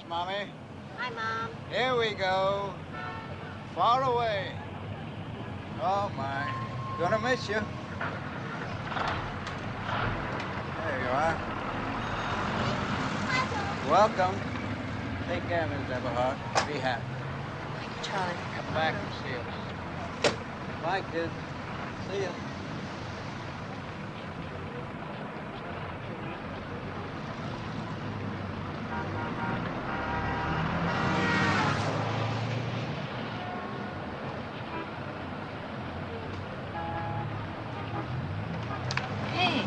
Wives, Mommy. Hi, Mom. Here we go. Far away. Oh, my. Gonna miss you. There you are. Welcome. Take care, Miss Everhart. Be happy. Thank you, Charlie. Come back and see us. Bye, kids. See ya. Hey.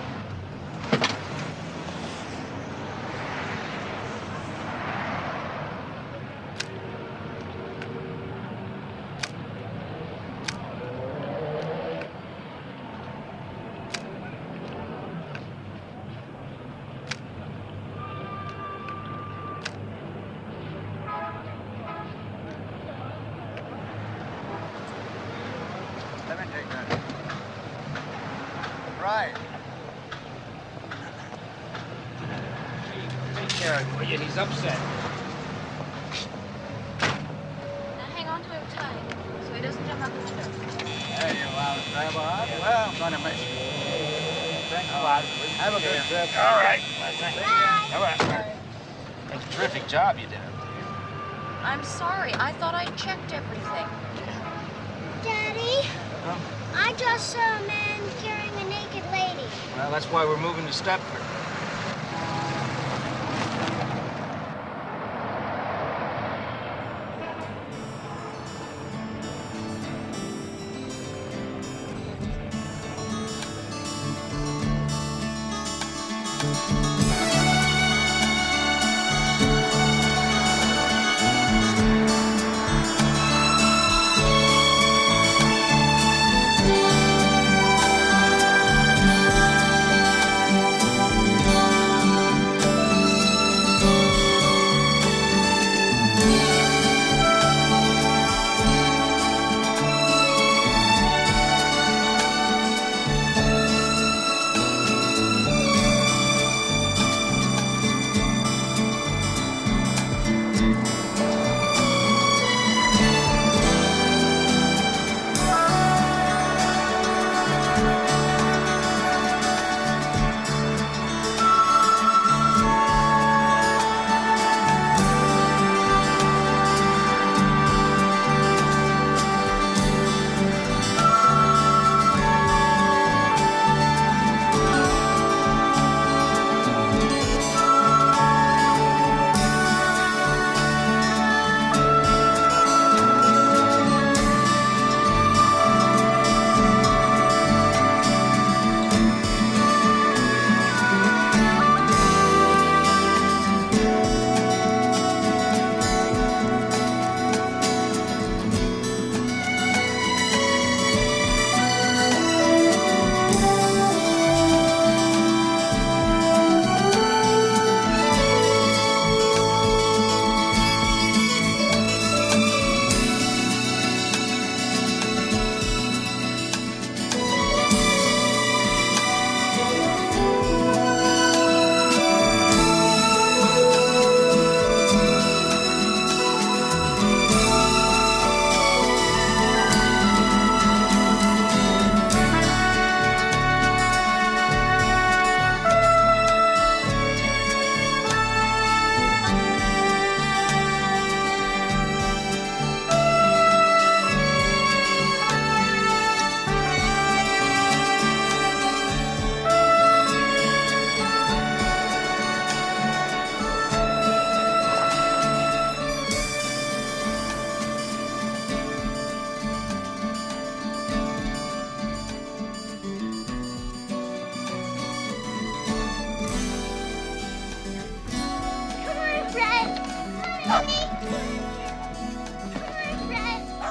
Let me take that. Right. Take care of him, will you? He's upset. Now hang on to him tight so he doesn't jump out the window. There you are, Miss Everhart. Well, I'm gonna miss you. Thanks a lot. Have a good trip. All right. Bye. All right. That's a terrific job you did up there. I'm sorry. I thought I checked everything. Daddy, Huh? I just saw a man carrying a naked lady. Well, that's why we're moving to Stepford.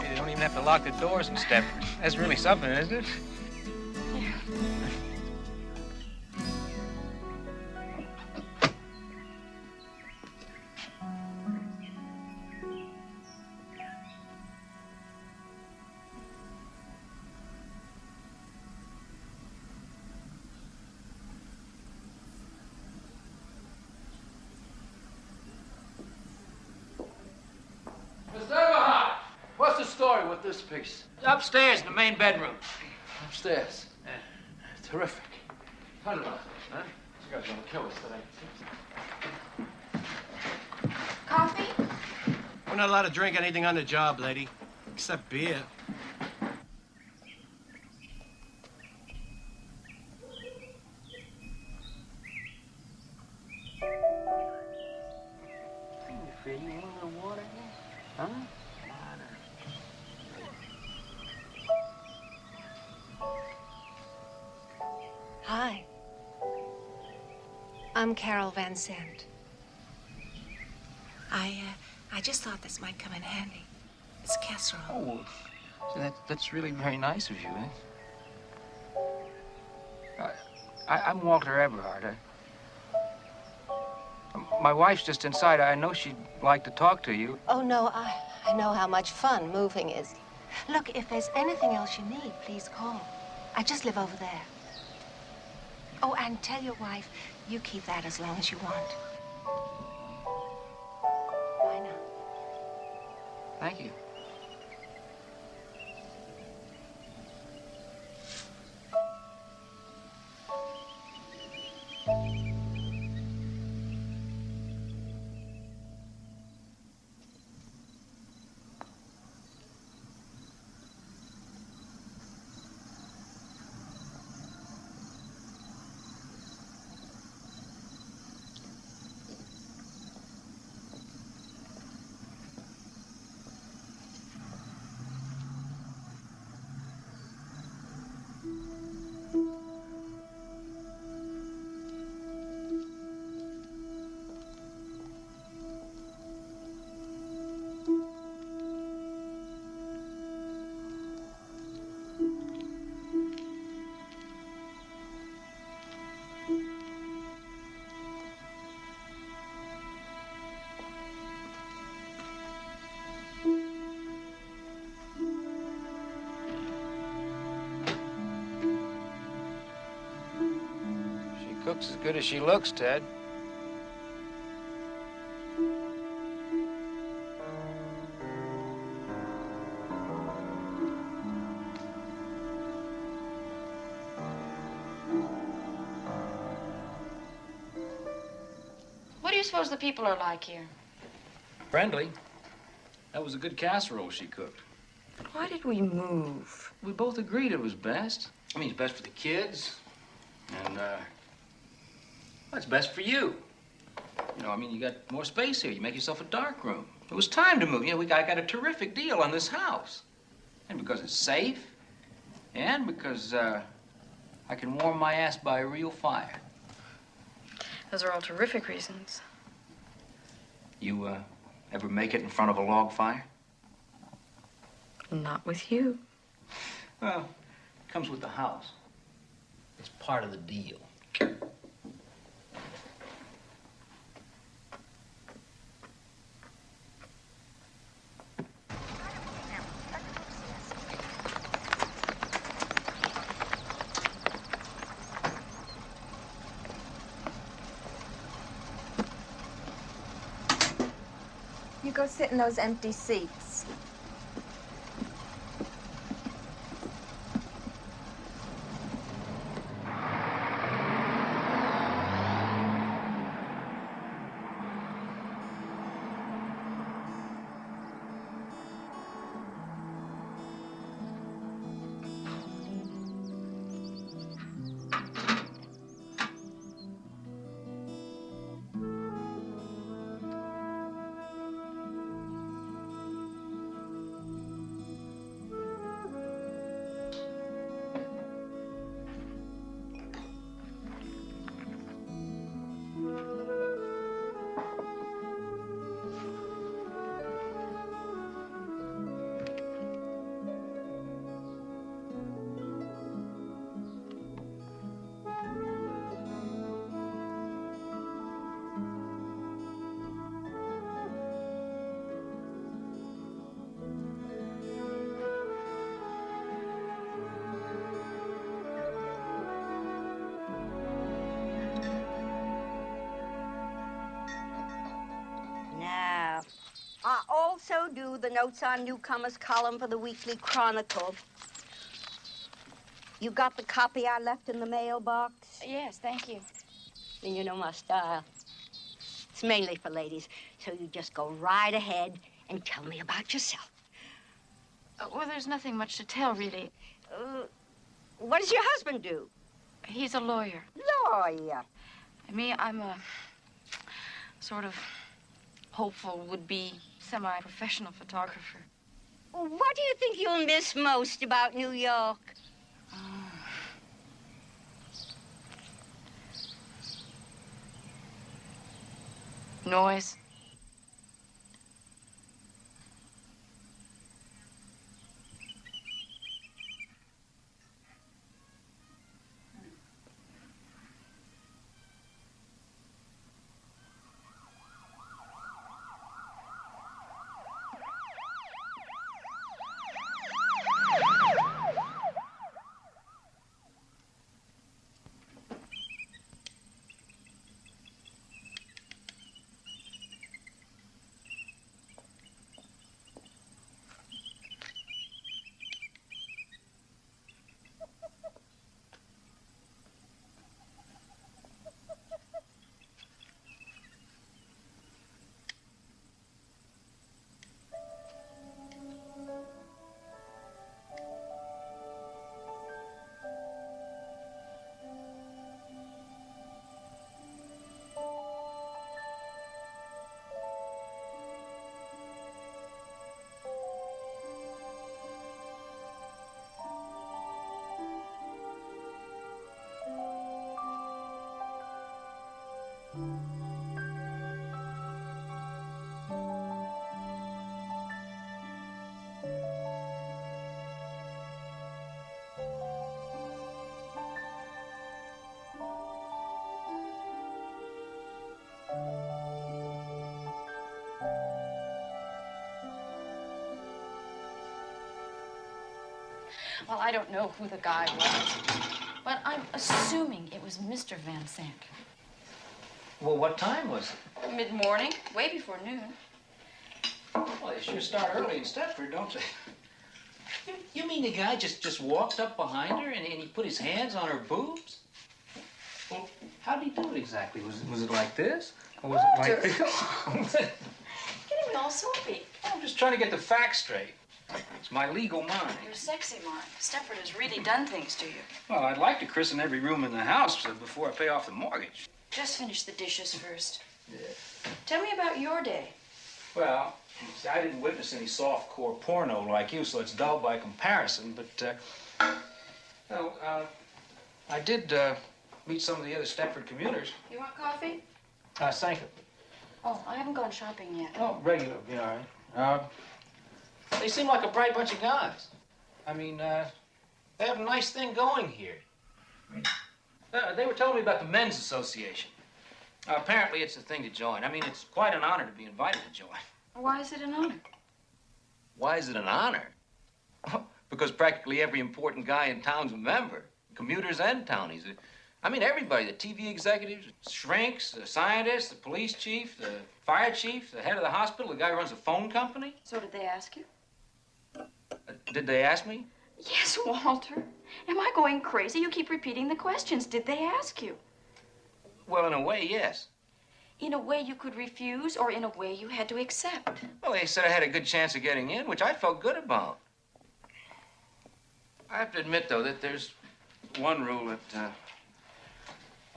They don't even have to lock the doors in Stepford. That's really something, isn't it? this piece? Upstairs in the main bedroom. Upstairs. Yeah. Terrific. Cut it off, huh? You guys are gonna kill us today. Coffee? We're not allowed to drink anything on the job, lady. Except beer. You want a little water here? Huh? Hi. I'm Carol Van Sant. I just thought this might come in handy. It's casserole. Oh, that's really very nice of you, eh? I'm Walter Eberhard. My wife's just inside. I know she'd like to talk to you. Oh, no, I know how much fun moving is. Look, if there's anything else you need, please call. I just live over there. Oh, and tell your wife you keep that as long as you want. Bye now. Thank you. Cooks as good as she looks, Ted. What do you suppose the people are like here? Friendly. That was a good casserole she cooked. Why did we move? We both agreed it was best. I mean, it's best for the kids. And, well, it's best for you. You know, I mean, you got more space here. You make yourself a dark room. It was time to move. You know, I got a terrific deal on this house. And because it's safe, and because, I can warm my ass by a real fire. Those are all terrific reasons. You, ever make it in front of a log fire? Not with you. Well, it comes with the house. It's part of the deal. You go sit in those empty seats. also do the Notes on Newcomers column for the Weekly Chronicle. You got the copy I left in the mailbox? Yes, thank you. Then you know my style. It's mainly for ladies, so you just go right ahead and tell me about yourself. Well, there's nothing much to tell, really. What does your husband do? He's a lawyer. Lawyer? Me, I'm a sort of hopeful, would-be, semi-professional photographer. What do you think you'll miss most about New York? Noise. Well, I don't know who the guy was, but I'm assuming it was Mr. Van Sant. Well, what time was it? Mid-morning, way before noon. Well, they sure start early in Stepford, don't they? You mean the guy just walked up behind her and he put his hands on her boobs? Well, how did he do it exactly? Was it like this? Or was it like this? Getting me all soapy. I'm just trying to get the facts straight. It's my legal mind. Your sexy mind. Stepford has really done things to you. Well, I'd like to christen every room in the house before I pay off the mortgage. Just finish the dishes first. Yeah. Tell me about your day. Well, see, I didn't witness any soft-core porno like you, so it's dull by comparison, but, I did, meet some of the other Stepford commuters. You want coffee? Thank you. Oh, I haven't gone shopping yet. Oh, regular, be all right. They seem like a bright bunch of guys. I mean, they have a nice thing going here. They were telling me about the Men's Association. Apparently, it's a thing to join. I mean, it's quite an honor to be invited to join. Why is it an honor? Why is it an honor? Because practically every important guy in town's a member. Commuters and townies. I mean, everybody. The TV executives, shrinks, the scientists, the police chief, the fire chief, the head of the hospital, the guy who runs a phone company. So did they ask you? Did they ask me? Yes, Walter. Am I going crazy? You keep repeating the questions. Did they ask you? Well, in a way, yes. In a way you could refuse, or in a way you had to accept? Well, they said I had a good chance of getting in, which I felt good about. I have to admit, though, that there's one rule that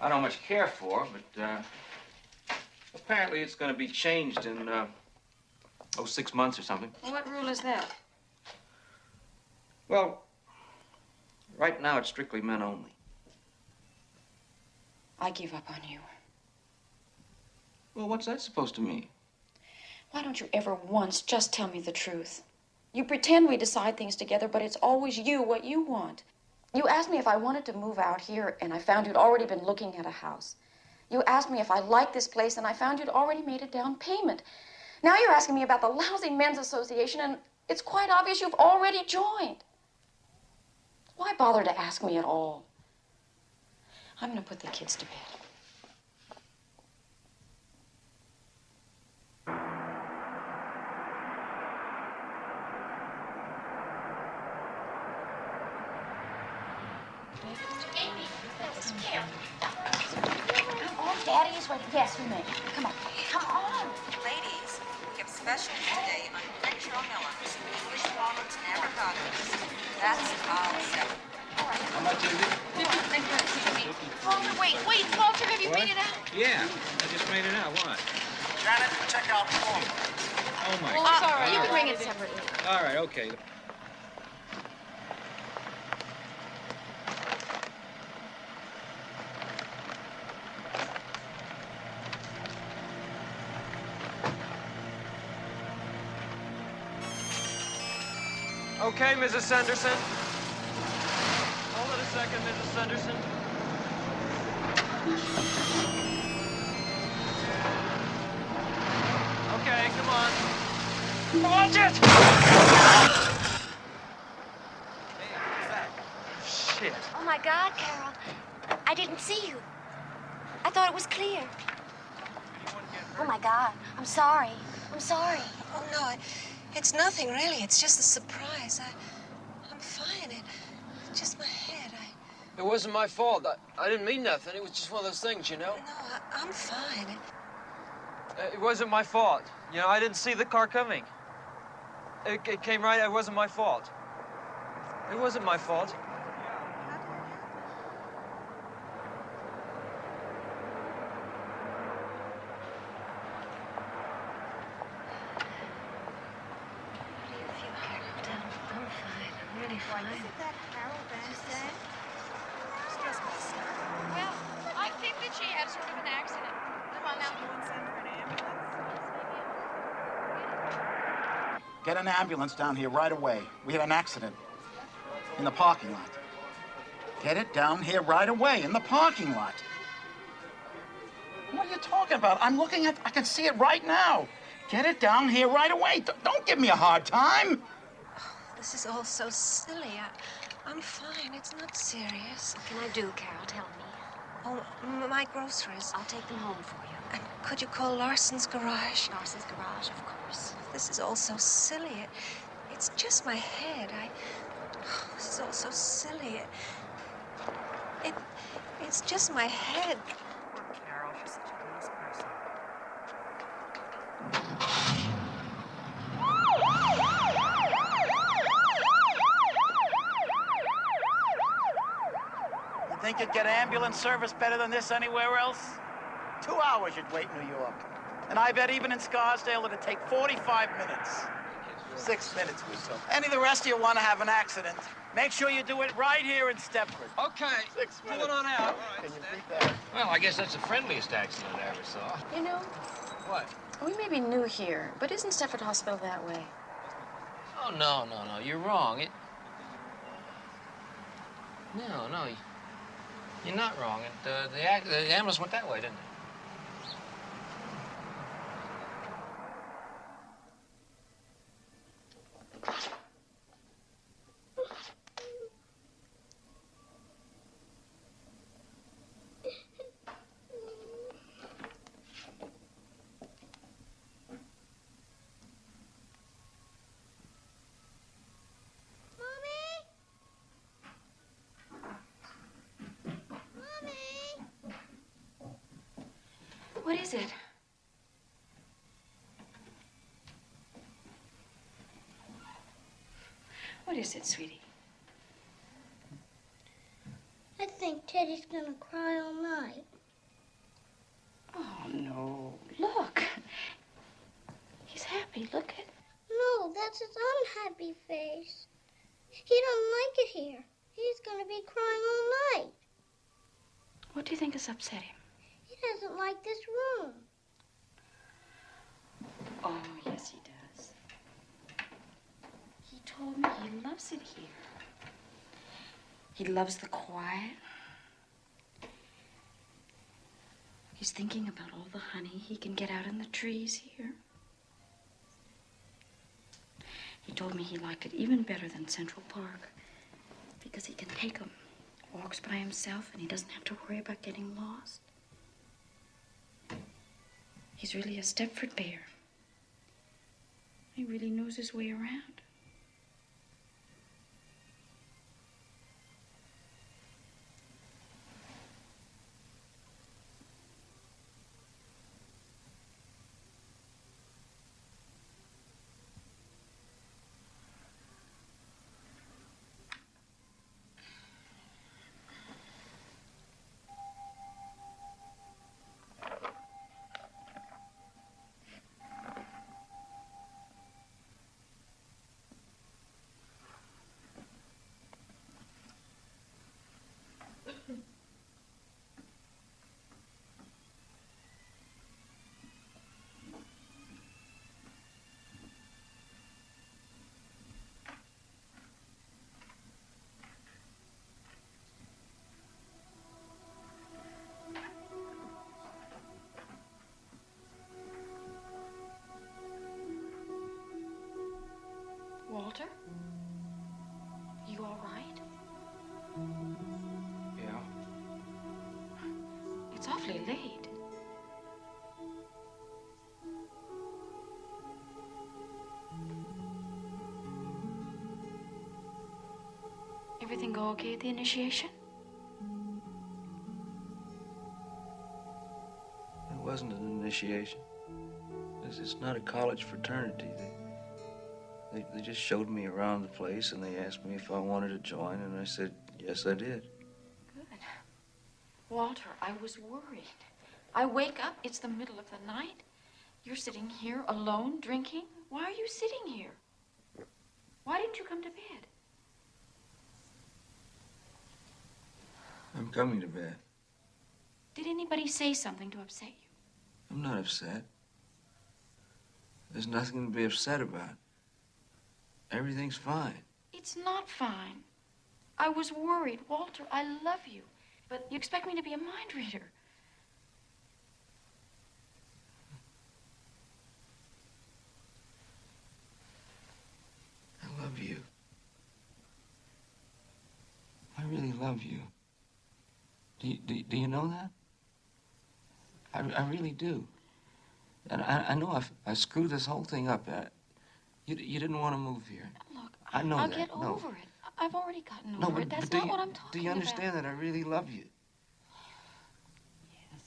I don't much care for, but apparently it's going to be changed in, 6 months or something. What rule is that? Well, right now it's strictly men only. I give up on you. Well, what's that supposed to mean? Why don't you ever once just tell me the truth? You pretend we decide things together, but it's always you, what you want. You asked me if I wanted to move out here, and I found you'd already been looking at a house. You asked me if I liked this place, and I found you'd already made a down payment. Now you're asking me about the lousy men's association, and it's quite obvious you've already joined. Why bother to ask me at all? I'm going to put the kids to bed. Daddy is waiting. Yes, we may. Come on. Come on. Ladies, we have specials today on Crenshaw melons. English walnuts and avocados. That's all $7. How much is it? Walter, wait. Walter, have you made it out? Yeah, I just made it out. What? Janet, check out form. Oh, my Well, God. it's all right. You can bring it separately. All right, okay. Okay, Mrs. Sanderson. Hold it a second, Mrs. Sanderson. Okay, come on. Watch it! Hey, what's that? Shit. Oh, my God, Carol. I didn't see you. I thought it was clear. Oh, my God. I'm sorry. I'm sorry. Oh, no, it's nothing, really. It's just a surprise. I'm fine. It's just my head. It wasn't my fault. I didn't mean nothing. It was just one of those things, you know? No, I'm fine. It wasn't my fault. You know, I didn't see the car coming. It came right. It wasn't my fault. It wasn't my fault. I'm fine. I'm really fine. Isn't that Carol Van Zandt? Well, I think that she had sort of an accident. Come on now. Get an ambulance down here right away. We had an accident in the parking lot. Get it down here right away in the parking lot. What are you talking about? I'm looking at, I can see it right now. Get it down here right away. Don't give me a hard time. This is all so silly. I'm fine. It's not serious. What can I do, Carol? Tell me. Oh, my groceries. I'll take them home for you. And could you call Larson's garage? Larson's garage, of course. This is all so silly. It's just my head. This is all so silly. It's just my head. Poor Carol. She's such a nice person. You think you'd get ambulance service better than this anywhere else? 2 hours you'd wait in New York. And I bet even in Scarsdale it'd take 45 minutes. 6 minutes or so. Any of the rest of you want to have an accident, make sure you do it right here in Stepford. Okay. 6 minutes. Pull it on out. Can you beat that? Well, I guess that's the friendliest accident I ever saw. You know, What? we may be new here, but isn't Stepford Hospital that way? Oh, no. You're wrong. No. You're not wrong. The ambulance went that way, didn't it? What is it? What is it, sweetie? I think Teddy's gonna cry all night. Oh, no. Look. He's happy. Look at... No, that's his unhappy face. He don't like it here. He's gonna be crying all night. What do you think has upset him? He doesn't like this room. Oh, yes, he does. He told me he loves it here. He loves the quiet. He's thinking about all the honey he can get out in the trees here. He told me he liked it even better than Central Park because he can take him, walks by himself, and he doesn't have to worry about getting lost. He's really a Stepford bear. He really knows his way around. It's awfully late. Everything go okay at the initiation? It wasn't an initiation. It's not a college fraternity. They just showed me around the place, and they asked me if I wanted to join, and I said, yes, I did. Good. Walter, I was worried. I wake up, it's the middle of the night. You're sitting here alone, drinking. Why are you sitting here? Why didn't you come to bed? I'm coming to bed. Did anybody say something to upset you? I'm not upset. There's nothing to be upset about. Everything's fine. It's not fine. I was worried. Walter, I love you. But you expect me to be a mind reader. I love you. I really love you. Do you know that? I really do. And I know I screwed this whole thing up. You didn't want to move here. Look, I know I'll that. get No. over it. I've already gotten No, over it. That's not what I'm talking about. Do you understand that I really love you? Yes.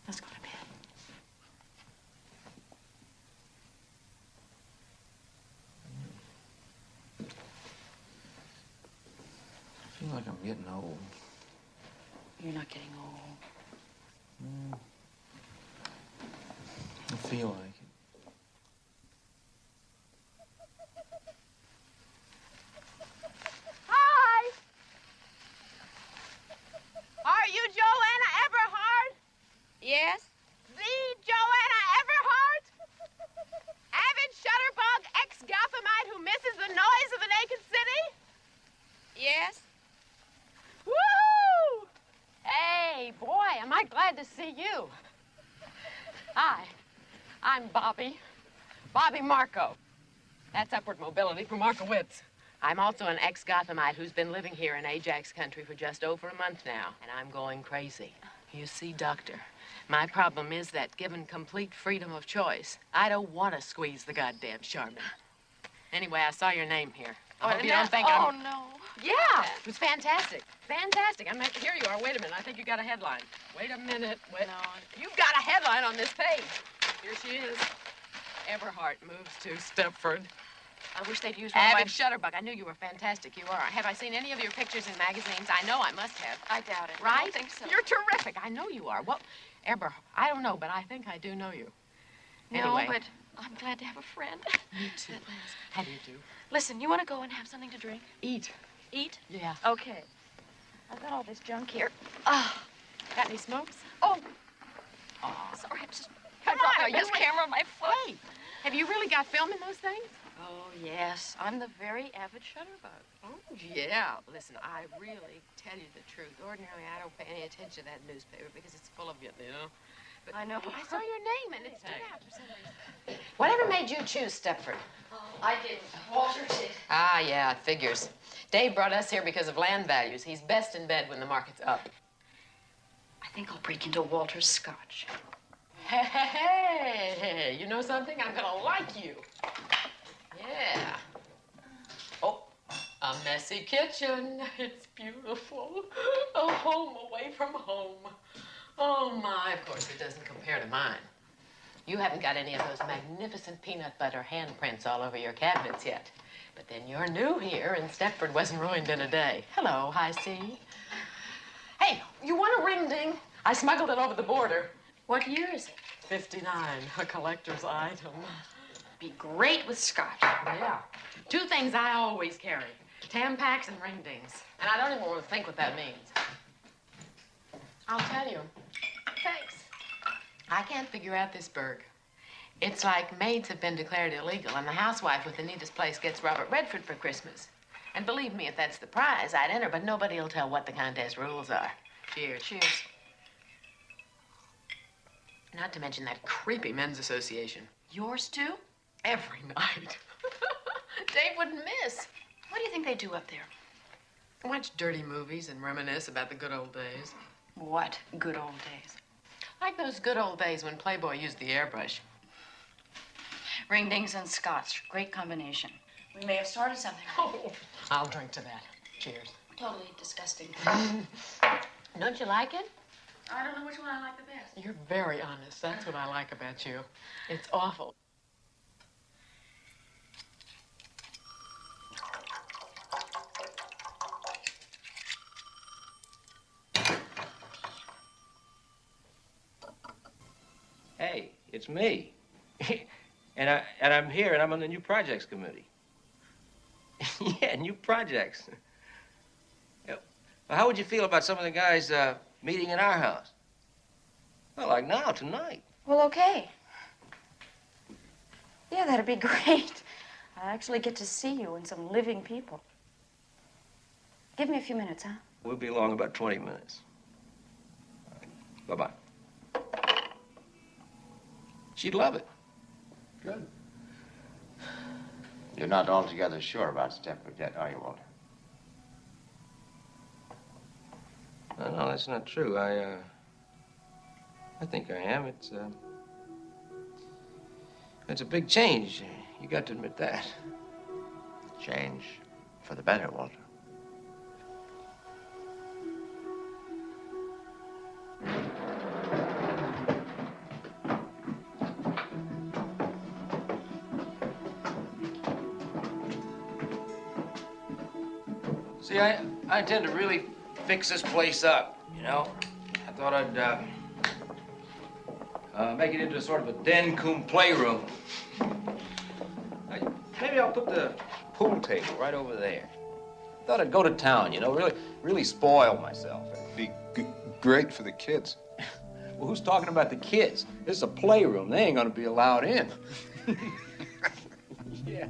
Let's go to bed. I feel like I'm getting old. You're not getting old. I feel like it. Hi! Are you Joanna Everhart? Yes. The Joanna Everhart? Avid shutterbug ex-Gothamite who misses the noise of the naked city? Yes. Woo! Hey, boy, am I glad to see you. Hi, I'm Bobby Marco. That's upward mobility for Markowitz. I'm also an ex-Gothamite who's been living here in Ajax country for just over a month now, and I'm going crazy. You see, Doctor, my problem is that given complete freedom of choice, I don't want to squeeze the goddamn Charmin. Anyway, I saw your name here. I hope you don't think I'm... Oh, no. Yeah, it was fantastic. Fantastic. Here you are. Wait a minute. I think you got a headline. Wait a minute. Wait. No. You've got a headline on this page. Here she is. Everhart moves to Stepford. I wish they'd use one of my... Avid shutterbug. I knew you were fantastic. You are. Have I seen any of your pictures in magazines? I know I must have. I doubt it. Right? I don't think so. You're terrific. I know you are. Well, Everhart, I don't know, but I think I do know you. No, Anyway. but I'm glad to have a friend. Me too. How do you do? Listen, you want to go and have something to drink? Eat. Eat? Yeah. Okay. I've got all this junk here. Got any smokes? Oh, Oh. sorry, I'm just... Come I on, dropped this camera on my foot. Hey, have you really got film in those things? Oh, yes. I'm the very avid shutterbug. Oh, yeah. Listen, I really tell you the truth. Ordinarily, I don't pay any attention to that newspaper because it's full of you know. But I know. I saw your name and it stood out for some reason. Whatever made you choose Stepford? Oh, I didn't. Walter did. Ah, yeah, it figures. Dave brought us here because of land values. He's best in bed when the market's up. I think I'll break into Walter's scotch. Hey, you know something? I'm gonna like you. Yeah. Oh, a messy kitchen. It's beautiful. A home away from home. Oh, my. Of course, it doesn't compare to mine. You haven't got any of those magnificent peanut butter handprints all over your cabinets yet. But then you're new here, and Stepford wasn't ruined in a day. Hello, High C. Hey, you want a ring ding? I smuggled it over the border. What year is it? 59, a collector's item. Be great with scotch. Yeah. Two things I always carry. Tampaks and ring dings. And I don't even want to think what that means. I'll tell you. Thanks. I can't figure out this burg. It's like maids have been declared illegal, and the housewife with the neatest place gets Robert Redford for Christmas. And believe me, if that's the prize, I'd enter, but nobody will tell what the contest rules are. Cheers. Cheers. Not to mention that creepy men's association. Yours, too? Every night. Dave wouldn't miss. What do you think they do up there? Watch dirty movies and reminisce about the good old days. What good old days? Like those good old days when Playboy used the airbrush. Ring-dings and scotch. Great combination. We may have started something. Oh, I'll drink to that. Cheers. Totally disgusting. Don't you like it? I don't know which one I like the best. You're very honest. That's what I like about you. It's awful. Hey, it's me. and I'm here, and I'm on the new projects committee. Yeah, new projects. Yeah. Well, how would you feel about some of the guys meeting in our house? Well, like now, tonight. Well, okay. Yeah, that'd be great. I actually get to see you and some living people. Give me a few minutes, huh? We'll be along about 20 minutes. Bye-bye. She'd love it. Good. You're not altogether sure about Stepford yet, are you, Walter? No, that's not true. I think I am. It's a big change. You got to admit that. Change for the better, Walter. See, I intend to really fix this place up, you know? I thought I'd make it into sort of a den cum playroom. Maybe I'll put the pool table right over there. Thought I'd go to town, you know, really spoil myself. Be great for the kids. Well, who's talking about the kids? This is a playroom. They ain't gonna be allowed in. Yeah.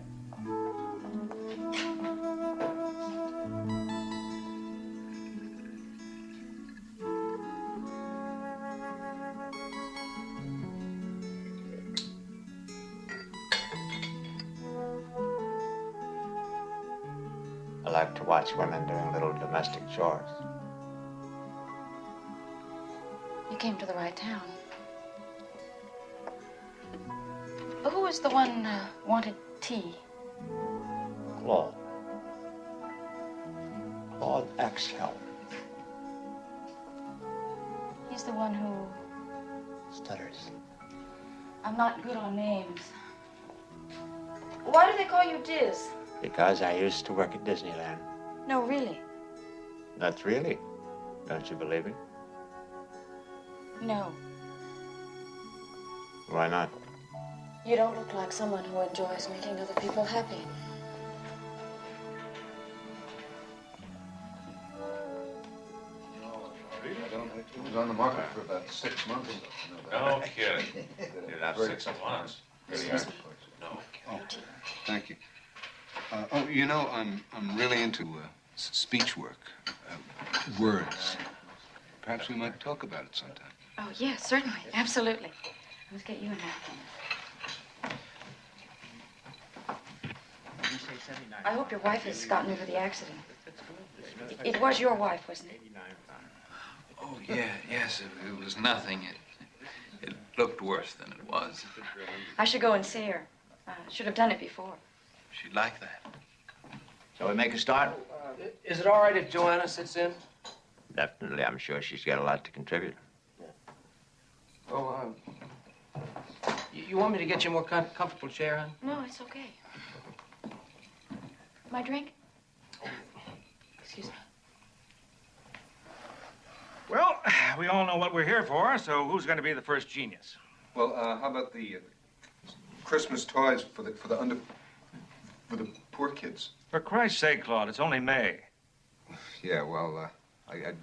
I like to watch women doing little domestic chores. You came to the right town. Who was the one wanted tea? Claude. Claude Axel. He's the one who... Stutters. I'm not good on names. Why do they call you Diz? Because I used to work at Disneyland. No, really. Not really. Don't you believe me? No. Why not? You don't look like someone who enjoys making other people happy. It was on the market for about 6 months. No kidding. Did Not 6 months. Really Excuse hard. me. No kidding. Thank you. You know, I'm really into speech work, words. Perhaps we might talk about it sometime. Oh, yes, certainly. Absolutely. Let's get you a napkin. I hope your wife has gotten over the accident. It was your wife, wasn't it? Oh, yeah, yes, it was nothing. It looked worse than it was. I should go and see her. Should have done it before. She'd like that. Shall we make a start? Is it all right if Joanna sits in? Definitely. I'm sure she's got a lot to contribute. Oh, you want me to get you a more comfortable chair, hon? No, it's okay. My drink? Excuse me. Well, we all know what we're here for, so who's going to be the first genius? Well, how about the Christmas toys for the poor kids? For Christ's sake, Claude, it's only May. Yeah, well, I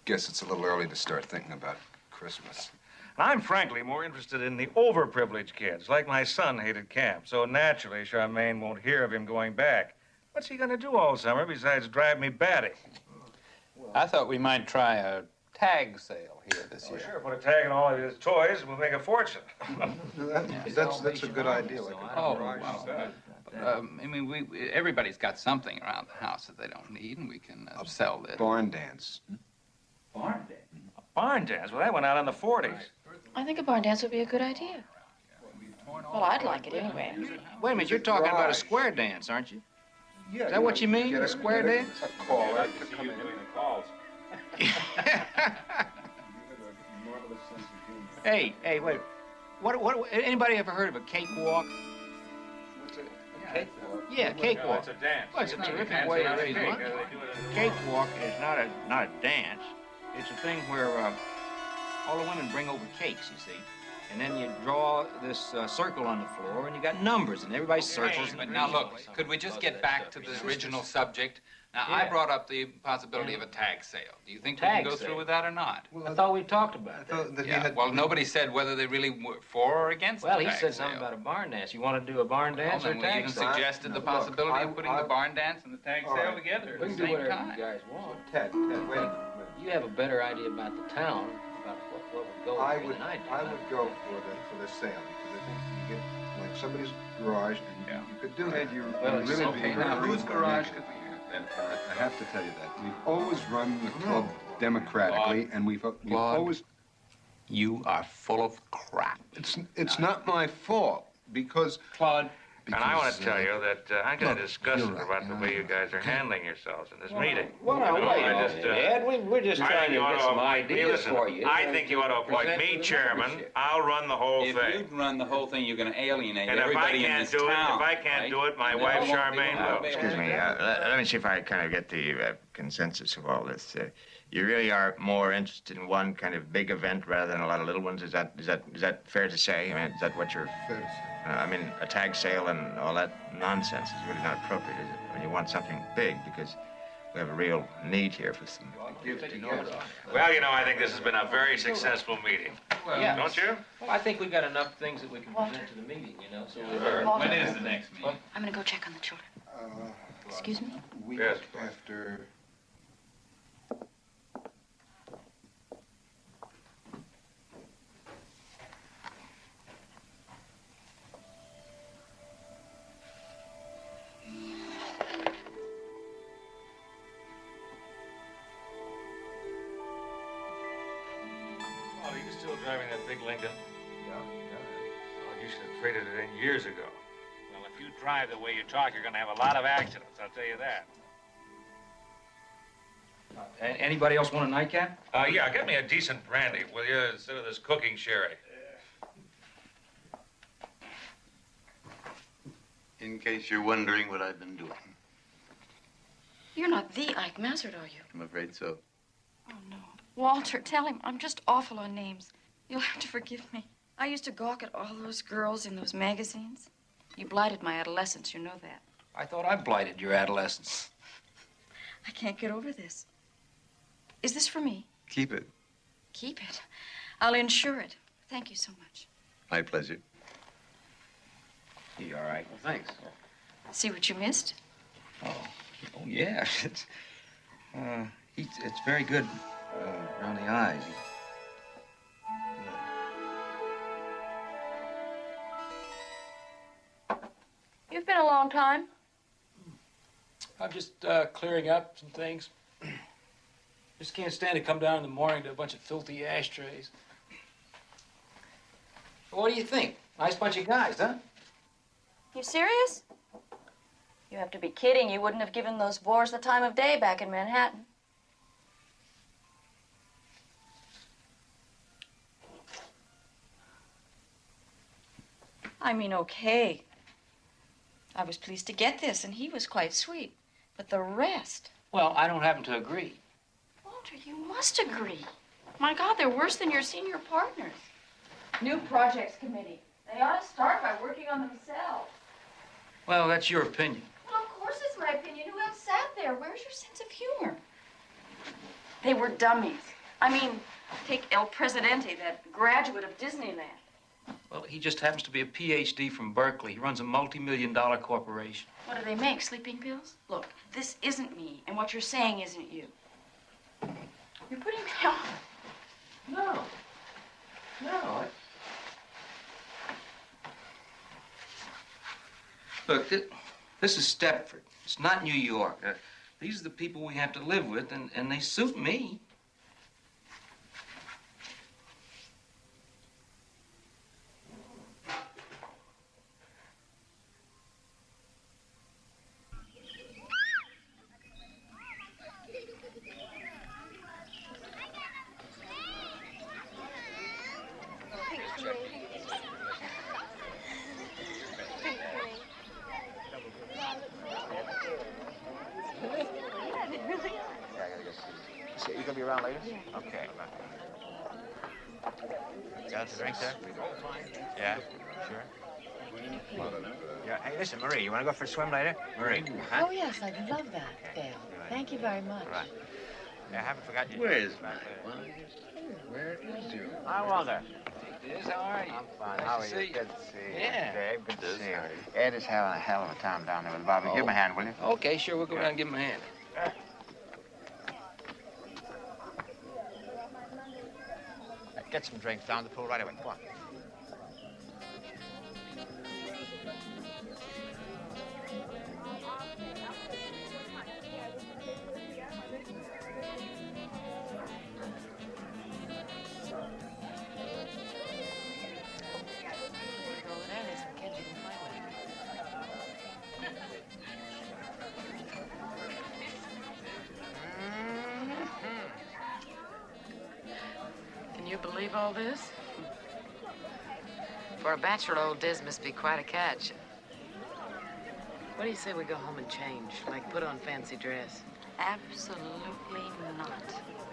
guess it's a little early to start thinking about Christmas. I'm frankly more interested in the overprivileged kids, like my son hated camp. So naturally, Charmaine won't hear of him going back. What's he going to do all summer besides drive me batty? I thought we might try a tag sale here this year. Sure, put a tag on all of his toys and we'll make a fortune. That's a good idea. Like Oh, wow. I mean, everybody's got something around the house that they don't need, and we can sell this. Barn dance. Barn dance? A barn dance? Well, that went out in the 40s. I think a barn dance would be a good idea. Well, I'd like it anyway. Wait a minute, you're talking about a square dance, aren't you? Yeah. Is that what you mean, a square dance? A caller to come in. Hey, wait. What, anybody ever heard of a cakewalk? Cakewalk? Yeah, cakewalk. It's a dance. Well, it's a terrific way to raise money. Cakewalk is not a dance. It's a thing where all the women bring over cakes, you see. And then you draw this circle on the floor, and you got numbers, and everybody circles. But now look, could we just get back to the original subject? Now, I brought up the possibility of a tag sale. Do you think we can go through with that or not? I thought we talked about that. Yeah, well, nobody said whether they really were for or against the Well, tag he said sale. something about a barn dance. You want to do a barn dance or a We tag even sale? suggested the possibility of putting the barn dance and the tag sale together We at can the do same whatever time. you guys want. Ted, wait a minute. You have a better idea about the town, about what would go I here would than I do. go for the sale because I think you get like somebody's garage and you could do that. Well, it's okay. Now, whose garage could we have? I have to tell you that we've always run the club democratically, and we've always. You are full of crap. It's not my fault because Claude. Because, And I want to tell you that I'm kind of disgusted you're about the way you guys are handling yourselves in this meeting. Well, now, wait a minute, Ed. We're just I trying think to you ought get to some appoint me. ideas Listen, for you. I think you ought to appoint present me to the chairman. membership. I'll run the whole If thing. you'd run the whole thing, you're going to alienate And if I everybody in can't this do it, town. if I can't right? do it, my Then wife it won't be Charmaine long. will. Excuse me, let me see if I kind of get the consensus of all this. You really are more interested in one kind of big event rather than a lot of little ones. Is that fair to say? I mean, is that what you're... fair to say. I mean, a tag sale and all that nonsense is really not appropriate, is it? When you want something big, because we have a real need here for some... Well, you know, I think this has been a very successful meeting. Yeah. Don't you? Well, I think we've got enough things that we can present to the meeting, you know, so When is the next meeting? I'm gonna go check on the children. Excuse me? Week Yes. after. Oh, are you still driving that big Lincoln? Yeah. Oh, you should have traded it in years ago. Well, if you drive the way you talk, you're going to have a lot of accidents, I'll tell you that. Anybody else want a nightcap? Yeah, get me a decent brandy, will you, instead of this cooking sherry. In case you're wondering what I've been doing. You're not the Ike Massard, are you? I'm afraid so. Oh, no. Walter, tell him I'm just awful on names. You'll have to forgive me. I used to gawk at all those girls in those magazines. You blighted my adolescence, you know that. I thought I blighted your adolescence. I can't get over this. Is this for me? Keep it. Keep it. I'll insure it. Thank you so much. My pleasure. You all right? Well, thanks. See what you missed? Oh yeah. It's very good around the eyes. You've been a long time. I'm just clearing up some things. Just can't stand to come down in the morning to a bunch of filthy ashtrays. What do you think? Nice bunch of guys, huh? You serious? You have to be kidding. You wouldn't have given those bores the time of day back in Manhattan. I mean, okay. I was pleased to get this, and he was quite sweet. But the rest... Well, I don't happen to agree. Walter, you must agree. My God, they're worse than your senior partners. New Projects Committee. They ought to start by working on themselves. Well, that's your opinion. Well, of course it's my opinion. Who else sat there? Where's your sense of humor? They were dummies. I mean, take El Presidente, that graduate of Disneyland. Well, he just happens to be a PhD from Berkeley. He runs a multi-million-dollar corporation. What do they make, sleeping pills? Look, this isn't me, and what you're saying isn't you. You're putting me off. No. No. Look, This is Stepford. It's not New York. These are the people we have to live with, and they suit me. So you gonna be around later? Yeah. Okay. Got us a drink there? Yeah, sure. Yeah. Hey, listen, Marie, you want to go for a swim later? Marie, huh? Oh, yes, I'd love that, Dale. Thank you very much. All right. Yeah, I haven't forgotten you. Where's my wife? Where is you? Hi, Walter. Diz, how are you? I'm fine. Nice How to are see you? you. Good to see you. Yeah. Dave, good to see you. Ed is having a hell of a time down there with Bobby. Give him a hand, will you? Okay, sure. We'll go around and give him a hand. Get some drinks down the pool right away. Come on. Can you believe all this? For a bachelor, old Diz must be quite a catch. What do you say we go home and change? Like put on fancy dress? Absolutely not.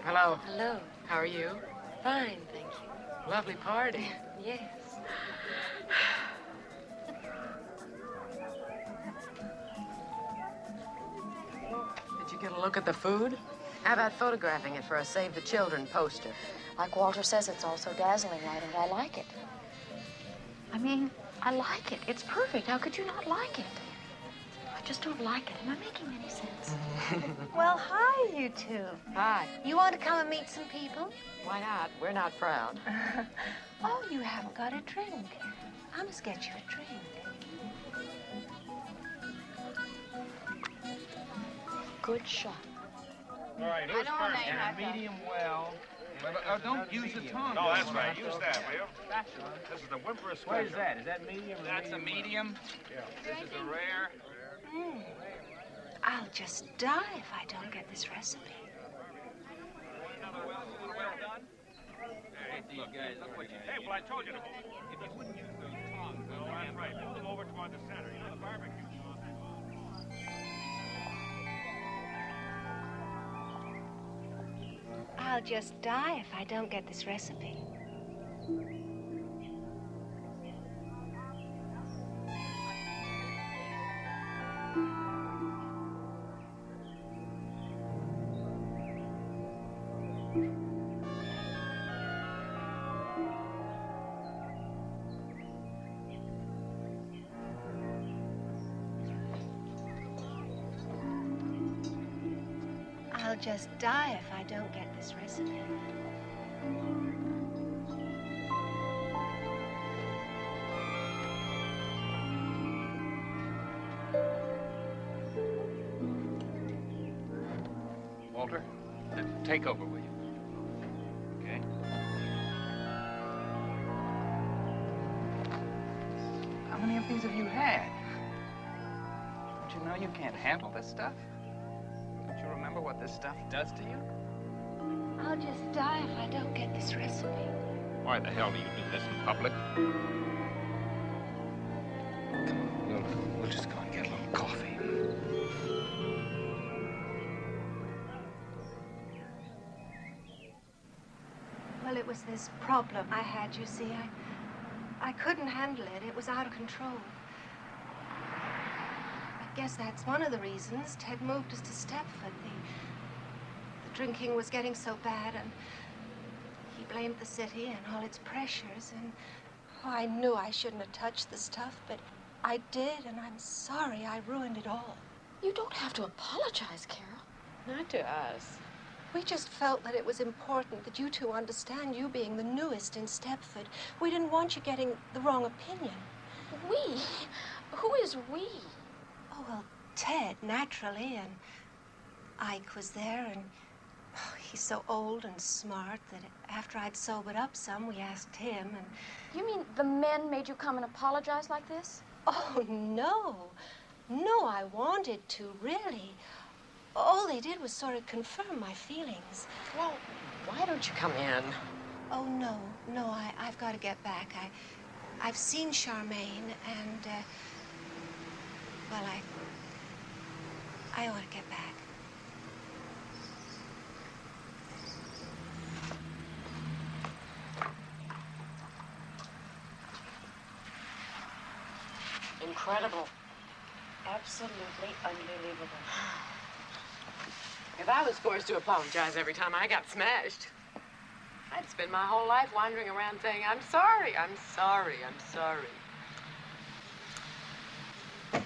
Hello. Hello. How are you? Fine, thank you. Lovely party. Yes. Did you get a look at the food? How about photographing it for a Save the Children poster? Like Walter says, it's all so dazzling. Why don't I like it? I mean, I like it. It's perfect. How could you not like it? I just don't like it. Am I making any sense? Well, hi, you two. Hi. You want to come and meet some people? Why not? We're not proud. Oh, you haven't got a drink. I must get you a drink. Good shot. All right, who's first? And a medium well. Don't use the tongue. No, that's right. Use that, will you? This is the whimper special. What is that? Is that medium or That's a medium. Yeah. This is a rare. I'll just die if I don't get this recipe. Hey, well, I told you to move. If you wouldn't use those tongs, no, that's right. Move them over toward the center. You know, the barbecue sauce. I'll just die if I don't get this recipe. I'll just die if I don't get this recipe. Walter, take over, will you? Okay. How many of these have you had? Don't you know you can't handle this stuff? Don't you remember what this stuff does to you? I'll just die if I don't get this recipe. Why the hell do you do this in public? Come on, we'll just go and get a little coffee. Well, it was this problem I had, you see. I couldn't handle it. It was out of control. I guess that's one of the reasons Ted moved us to Stepford. The drinking was getting so bad, and he blamed the city and all its pressures, and oh, I knew I shouldn't have touched the stuff, but I did, and I'm sorry I ruined it all. You don't have to apologize, Carol. Not to us. We just felt that it was important that you two understand, you being the newest in Stepford. We didn't want you getting the wrong opinion. We? Who is we? Oh, well, Ted, naturally, and Ike was there, and he's so old and smart that after I'd sobered up some, we asked him, and... You mean the men made you come and apologize like this? Oh, no. No, I wanted to, really. All they did was sort of confirm my feelings. Well, why don't you come in? Oh, no, I've got to get back. I've seen Charmaine, and, well, I ought to get back. Incredible. Absolutely unbelievable. If I was forced to apologize every time I got smashed, I'd spend my whole life wandering around saying, I'm sorry, I'm sorry, I'm sorry.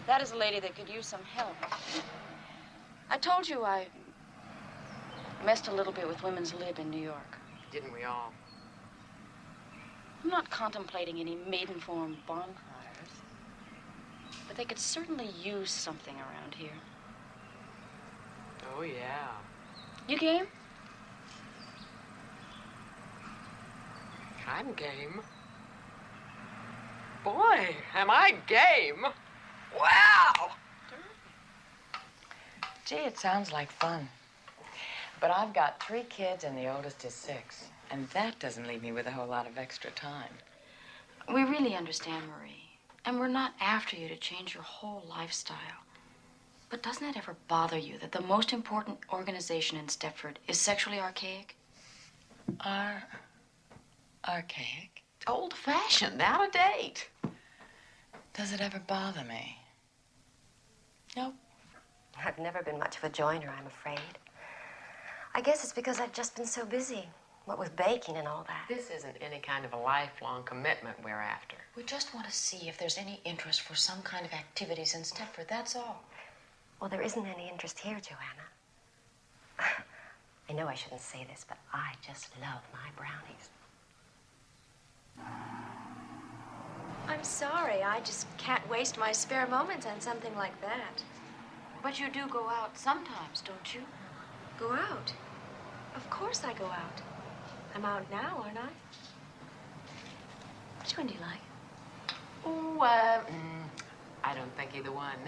That is a lady that could use some help. I told you I messed a little bit with women's lib in New York. Didn't we all? I'm not contemplating any maiden-form bonfires, but they could certainly use something around here. Oh, yeah. You game? I'm game. Boy, am I game. Wow! Gee, it sounds like fun. But I've got 3 kids and the oldest is 6. And that doesn't leave me with a whole lot of extra time. We really understand, Marie. And we're not after you to change your whole lifestyle. But doesn't it ever bother you that the most important organization in Stepford is sexually archaic? Archaic? Old-fashioned, out of date. Does it ever bother me? Nope. I've never been much of a joiner, I'm afraid. I guess it's because I've just been so busy, what with baking and all that. This isn't any kind of a lifelong commitment we're after. We just want to see if there's any interest for some kind of activities in Stepford, that's all. Well, there isn't any interest here, Joanna. I know I shouldn't say this, but I just love my brownies. I'm sorry. I just can't waste my spare moments on something like that. But you do go out sometimes, don't you? Go out? Of course I go out. I'm out now, aren't I? Which one do you like? Oh, I don't think either one.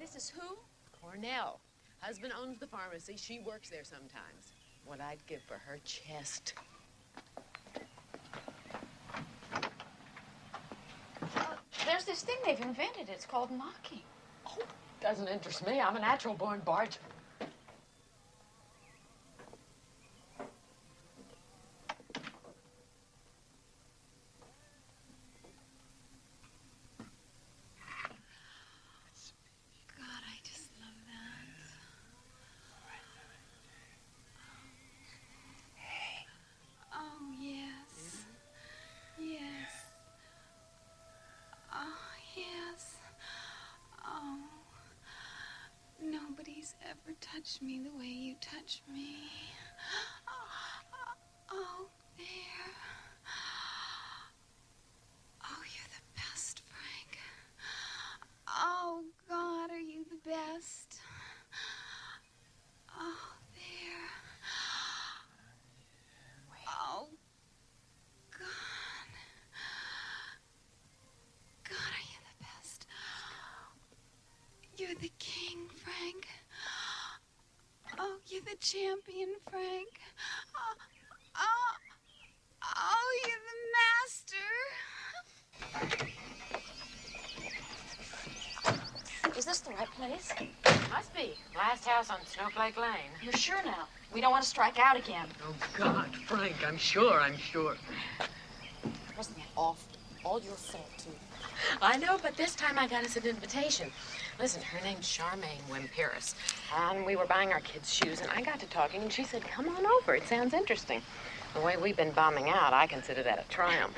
This is who? Cornell. Husband owns the pharmacy. She works there sometimes. What I'd give for her chest. There's this thing they've invented. It's called knocking. Oh, doesn't interest me. I'm a natural-born barger. Nobody's ever touched me the way you touch me. Oh, there. Oh, you're the best, Frank. Oh, God, are you the best? Oh, there. Oh, God. God, are you the best? You're the king, Frank. Oh, you're the champion, Frank. Oh, you're the master. Is this the right place? Must be. Last house on Snowflake Lane. You're sure now? We don't want to strike out again. Oh, God, Frank, I'm sure. Wasn't that awful? All your fault, too. I know, but this time I got us an invitation. Listen, her name's Charmaine Wimperis, and we were buying our kids' shoes, and I got to talking, and she said, come on over. It sounds interesting. The way we've been bombing out, I consider that a triumph.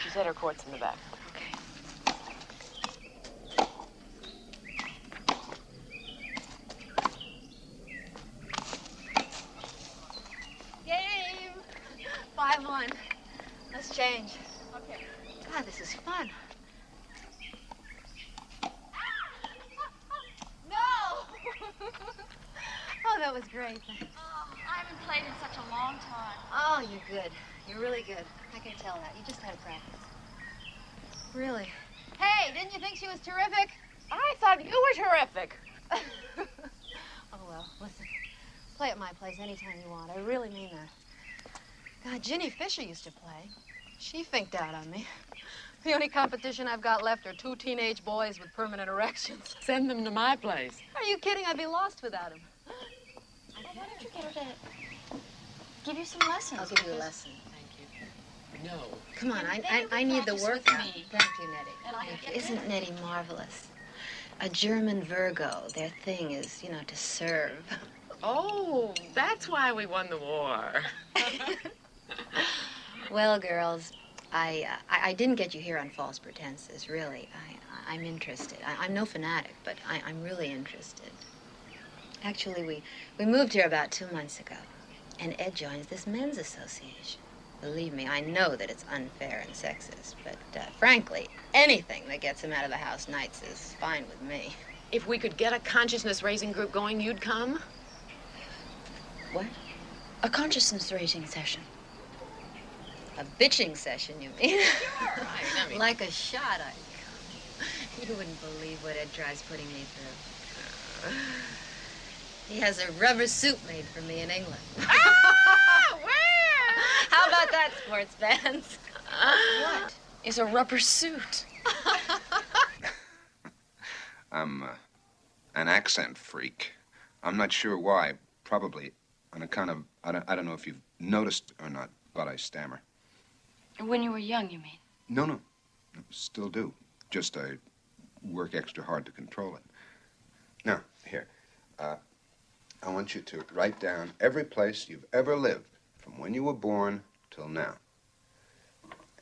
She said her court's in the back. Game! 5-1. Let's change. Okay. God, this is fun. was great. I haven't played in such a long time. Oh, you're good. You're really good. I can tell that. You just had practice. Really. Hey, didn't you think she was terrific? I thought you were terrific. Oh, well, listen. Play at my place anytime you want. I really mean that. God, Ginny Fisher used to play. She finked out on me. The only competition I've got left are 2 teenage boys with permanent erections. Send them to my place. Are you kidding? I'd be lost without them. Well, why don't you get her to give you some lessons? I'll give you a lesson. Thank you. No. Come on, Maybe I need the practice with workout. me. Thank you, Nettie. And I Thank can you. get Isn't Nettie marvelous? A German Virgo. Their thing is, you know, to serve. Oh, that's why we won the war. Well, girls, I didn't get you here on false pretenses, really. I'm interested. I'm no fanatic, but I'm really interested. Actually, we moved here about 2 months ago, and Ed joins this men's association. Believe me, I know that it's unfair and sexist, but frankly, anything that gets him out of the house nights is fine with me. If we could get a consciousness-raising group going, you'd come? What? A consciousness-raising session. A bitching session, you mean? Sure. I mean, Like a shot, You wouldn't believe what Ed tries putting me through. He has a rubber suit made for me in England. Ah! Where? How about that, sports fans? What is a rubber suit? I'm an accent freak. I'm not sure why. Probably on account of, I don't know if you've noticed or not, but I stammer. When you were young, you mean? No. Still do. Just I work extra hard to control it. Now, here. I want you to write down every place you've ever lived, from when you were born till now.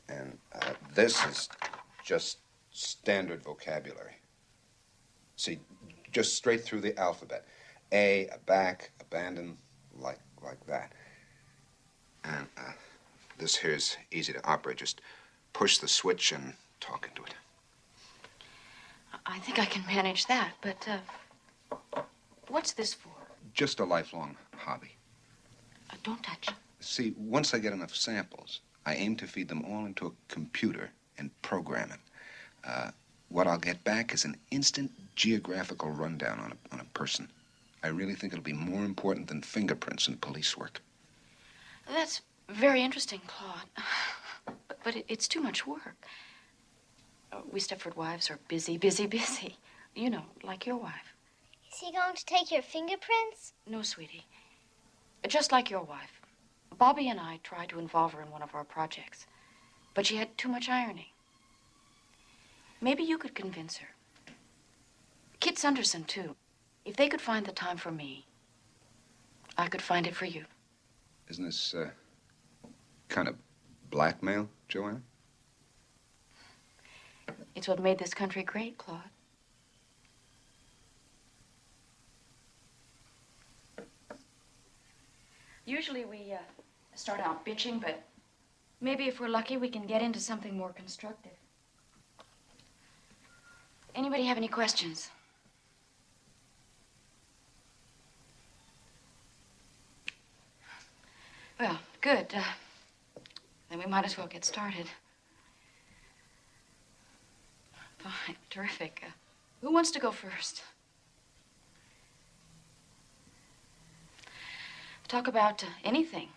And this is just standard vocabulary. See, just straight through the alphabet. Aback, abandon, like that. And this here's easy to operate. Just push the switch and talk into it. I think I can manage that, but what's this for? Just a lifelong hobby. Don't touch it. See, once I get enough samples, I aim to feed them all into a computer and program it. What I'll get back is an instant geographical rundown on a person. I really think it'll be more important than fingerprints in police work. That's very interesting, Claude. But it's too much work. We Stepford Wives are busy. You know, like your wife. Is he going to take your fingerprints? No, sweetie. Just like your wife. Bobby and I tried to involve her in one of our projects, but she had too much ironing. Maybe you could convince her. Kit Sunderson, too. If they could find the time for me, I could find it for you. Isn't this kind of blackmail, Joanne? It's what made this country great, Claude. Usually we start out bitching, but maybe if we're lucky, we can get into something more constructive. Anybody have any questions? Well, good. Then we might as well get started. Fine, terrific. Who wants to go first? Talk about anything.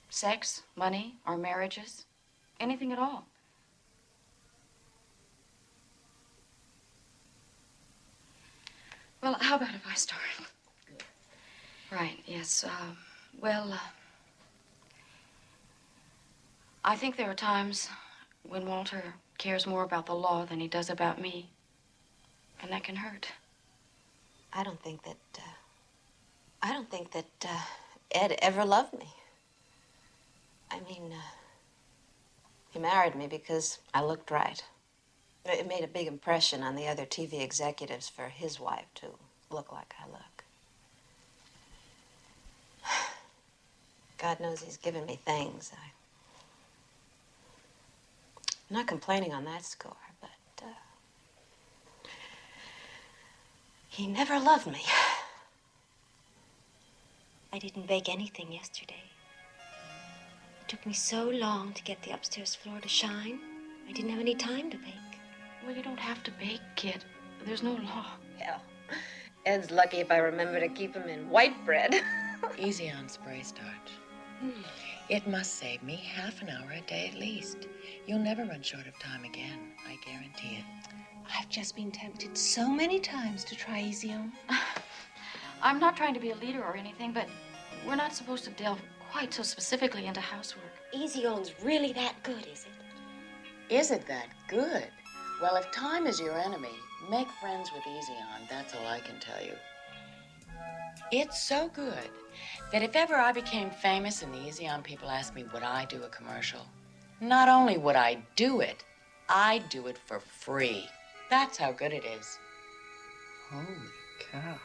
Sex, money, our marriages, anything at all. Well, how about if I start? Right, yes. I think there are times when Walter cares more about the law than he does about me. And that can hurt. I don't think that Ed ever loved me. I mean, he married me because I looked right. It made a big impression on the other TV executives for his wife to look like I look. God knows he's given me things. I'm not complaining on that score, but he never loved me. didn't bake anything yesterday. It took me so long to get the upstairs floor to shine. I didn't have any time to bake. Well, you don't have to bake, kid. There's no law. Hell, Ed's lucky if I remember to keep him in white bread. Easy on spray starch. It must save me half an hour a day at least. You'll never run short of time again. I guarantee it. I've just been tempted so many times to try Easy On. I'm not trying to be a leader or anything, but we're not supposed to delve quite so specifically into housework. Easy On's really that good, is it? Is it that good? Well, if time is your enemy, make friends with Easy On. That's all I can tell you. It's so good that if ever I became famous and the Easy On people asked me would I do a commercial, not only would I do it, I'd do it for free. That's how good it is. Holy cow.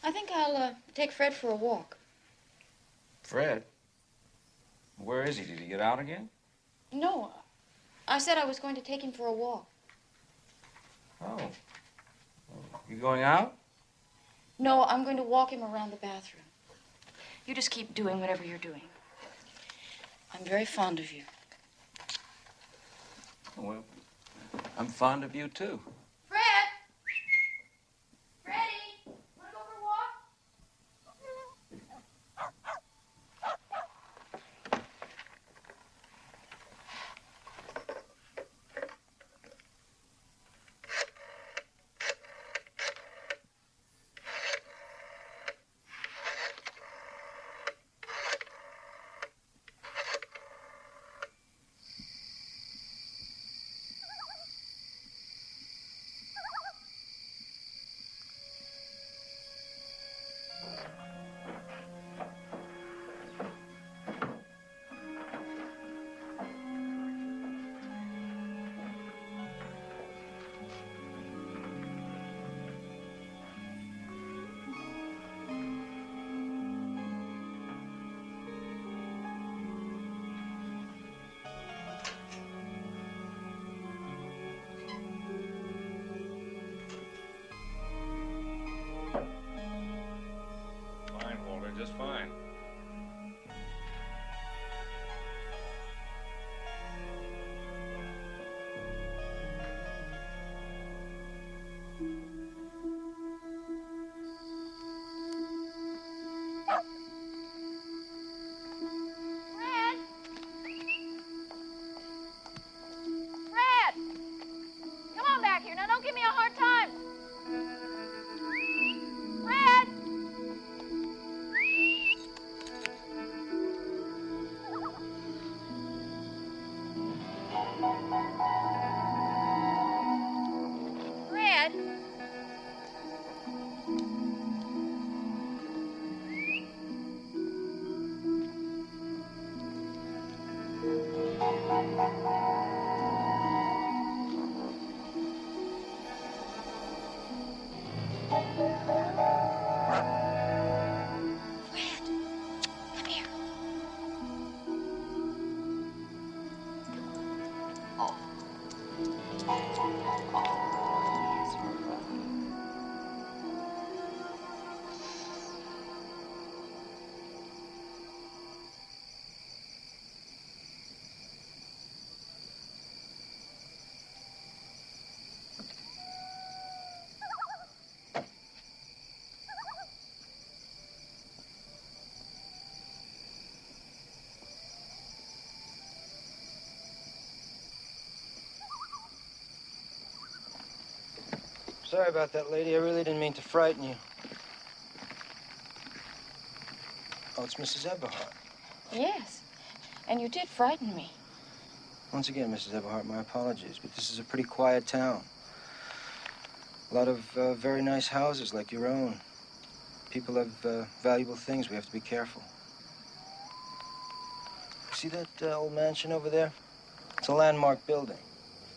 I think I'll take Fred for a walk. Fred? Where is he? Did he get out again? No, I said I was going to take him for a walk. Oh. You going out? No, I'm going to walk him around the bathroom. You just keep doing whatever you're doing. I'm very fond of you. Well, I'm fond of you, too. Fred! Freddie! Want to go for a walk? Fine, Walter, just fine. Fred! Fred! Come on back here. Now, don't give me a hard time. Fred! Fred! Come here. Sorry about that, lady. I really didn't mean to frighten you. Oh, it's Mrs. Eberhardt. Yes, and you did frighten me. Once again, Mrs. Eberhardt, my apologies, but this is a pretty quiet town. A lot of very nice houses like your own. People have valuable things. We have to be careful. See that old mansion over there? It's a landmark building.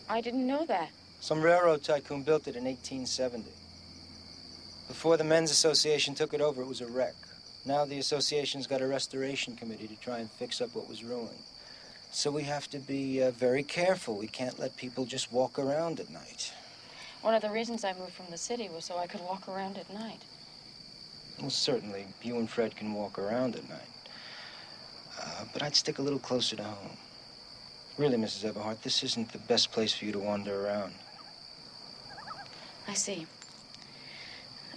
I didn't know that. Some railroad tycoon built it in 1870. Before the Men's Association took it over, it was a wreck. Now the association's got a restoration committee to try and fix up what was ruined. So we have to be very careful. We can't let people just walk around at night. One of the reasons I moved from the city was so I could walk around at night. Well, certainly, you and Fred can walk around at night. But I'd stick a little closer to home. Really, Mrs. Everhart, this isn't the best place for you to wander around. I see.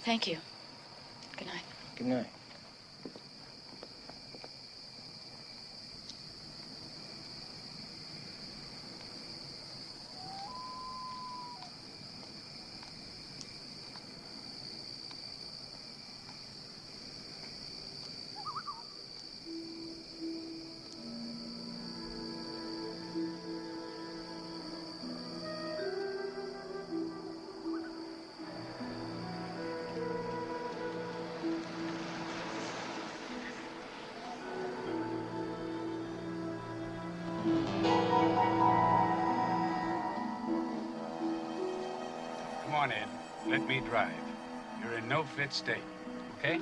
Thank you. Good night. Good night. Come on, Ed. Let me drive. You're in no fit state, okay?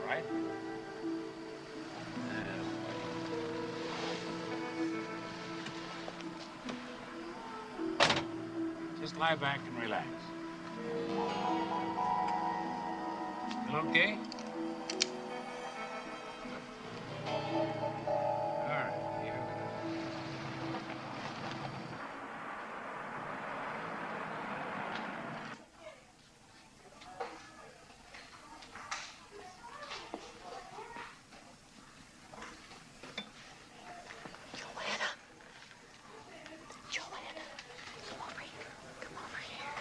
Right? Just lie back and relax. Feel okay? All right, here we go. Joanna, come over here. Come over here.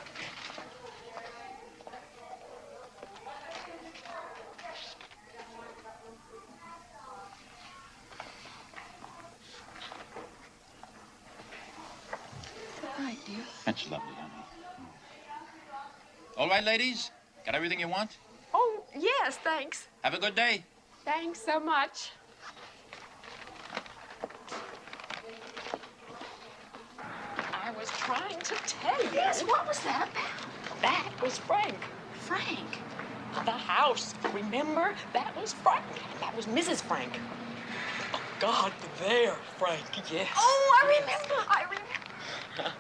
Good night, dear. That's lovely, honey. All right, ladies? Got everything you want? Oh, yes, thanks. Have a good day. Thanks so much. I was trying to tell you. Yes, what was that about? That was Frank. Frank. The house. Remember? That was Frank. That was Mrs. Frank. Oh, God, there, Frank. Yes. Oh, I remember. God.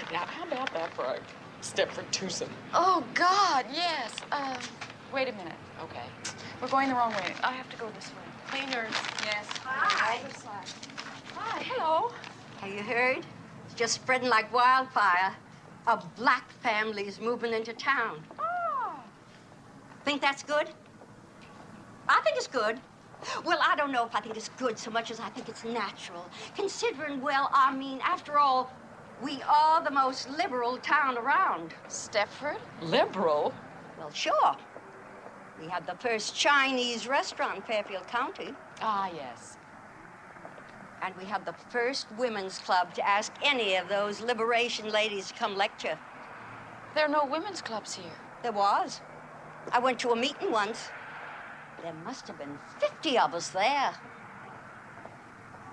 Now, how about that, Frank? Stepford Tucson. Oh, God, yes. Wait a minute. Okay. We're going the wrong way. I have to go this way. Cleaners. Yes. Hi. Other side. Hi, hello. Have you heard? It's just spreading like wildfire. A black family's moving into town. Oh. Think that's good? I think it's good. Well, I don't know if I think it's good so much as I think it's natural. Considering, well, I mean, after all, we are the most liberal town around. Stepford? Liberal? Well, sure. We had the first Chinese restaurant in Fairfield County. Ah, yes. And we had the first women's club to ask any of those liberation ladies to come lecture. There are no women's clubs here. There was. I went to a meeting once. There must have been 50 of us there.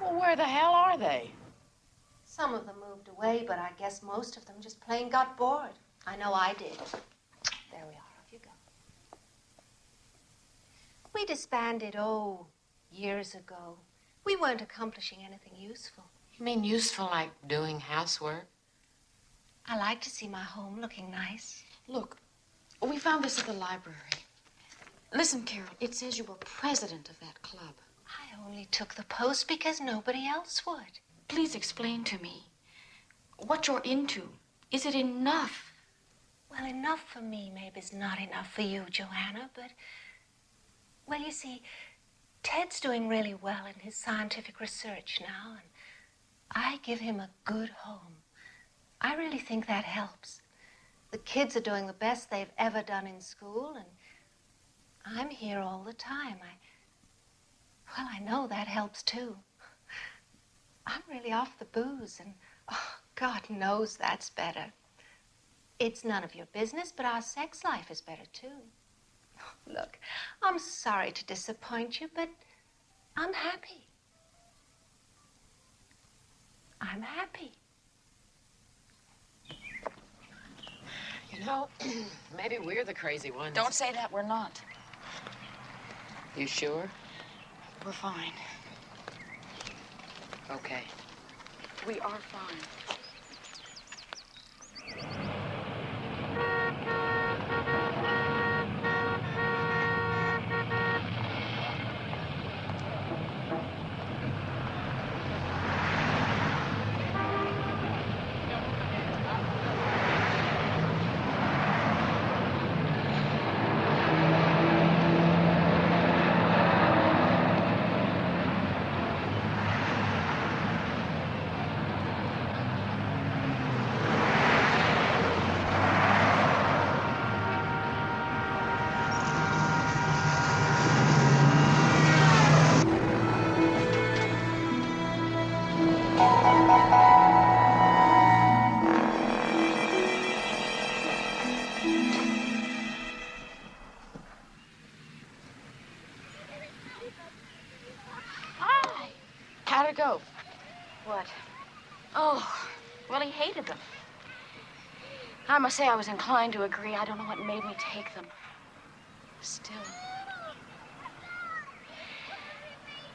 Well, where the hell are they? Some of them moved away, but I guess most of them just plain got bored. I know I did. There we are. Off you go. We disbanded, years ago. We weren't accomplishing anything useful. You mean useful like doing housework? I like to see my home looking nice. Look, we found this at the library. Listen, Carol, it says you were president of that club. I only took the post because nobody else would. Please explain to me what you're into. Is it enough? Well, enough for me maybe is not enough for you, Joanna, but... Well, you see, Ted's doing really well in his scientific research now, and I give him a good home. I really think that helps. The kids are doing the best they've ever done in school, and I'm here all the time. Well, I know that helps, too. I'm really off the booze, and God knows that's better. It's none of your business, but our sex life is better, too. Look, I'm sorry to disappoint you, but I'm happy. I'm happy. You know, maybe we're the crazy ones. Don't say that. We're not. You sure? We're fine. Okay. We are fine. How'd it go? What? Oh, well, he hated them. I must say I was inclined to agree. I don't know what made me take them. Still.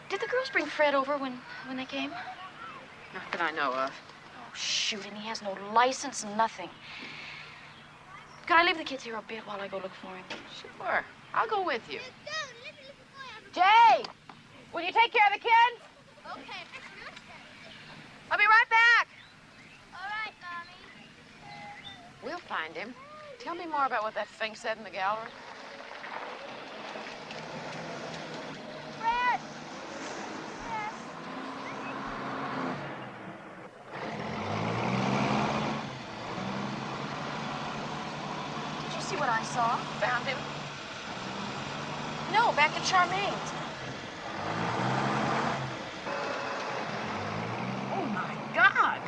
Did the girls bring Fred over when they came? Not that I know of. Oh, shoot, and he has no license, nothing. Can I leave the kids here a bit while I go look for him? Sure. I'll go with you. Jay! Will you take care of the kids? Okay. I'll be right back. All right, Mommy. We'll find him. Tell me more about what that thing said in the gallery. Fred! Did you see what I saw? Found him? No, back at Charmaine's. Oh, my God.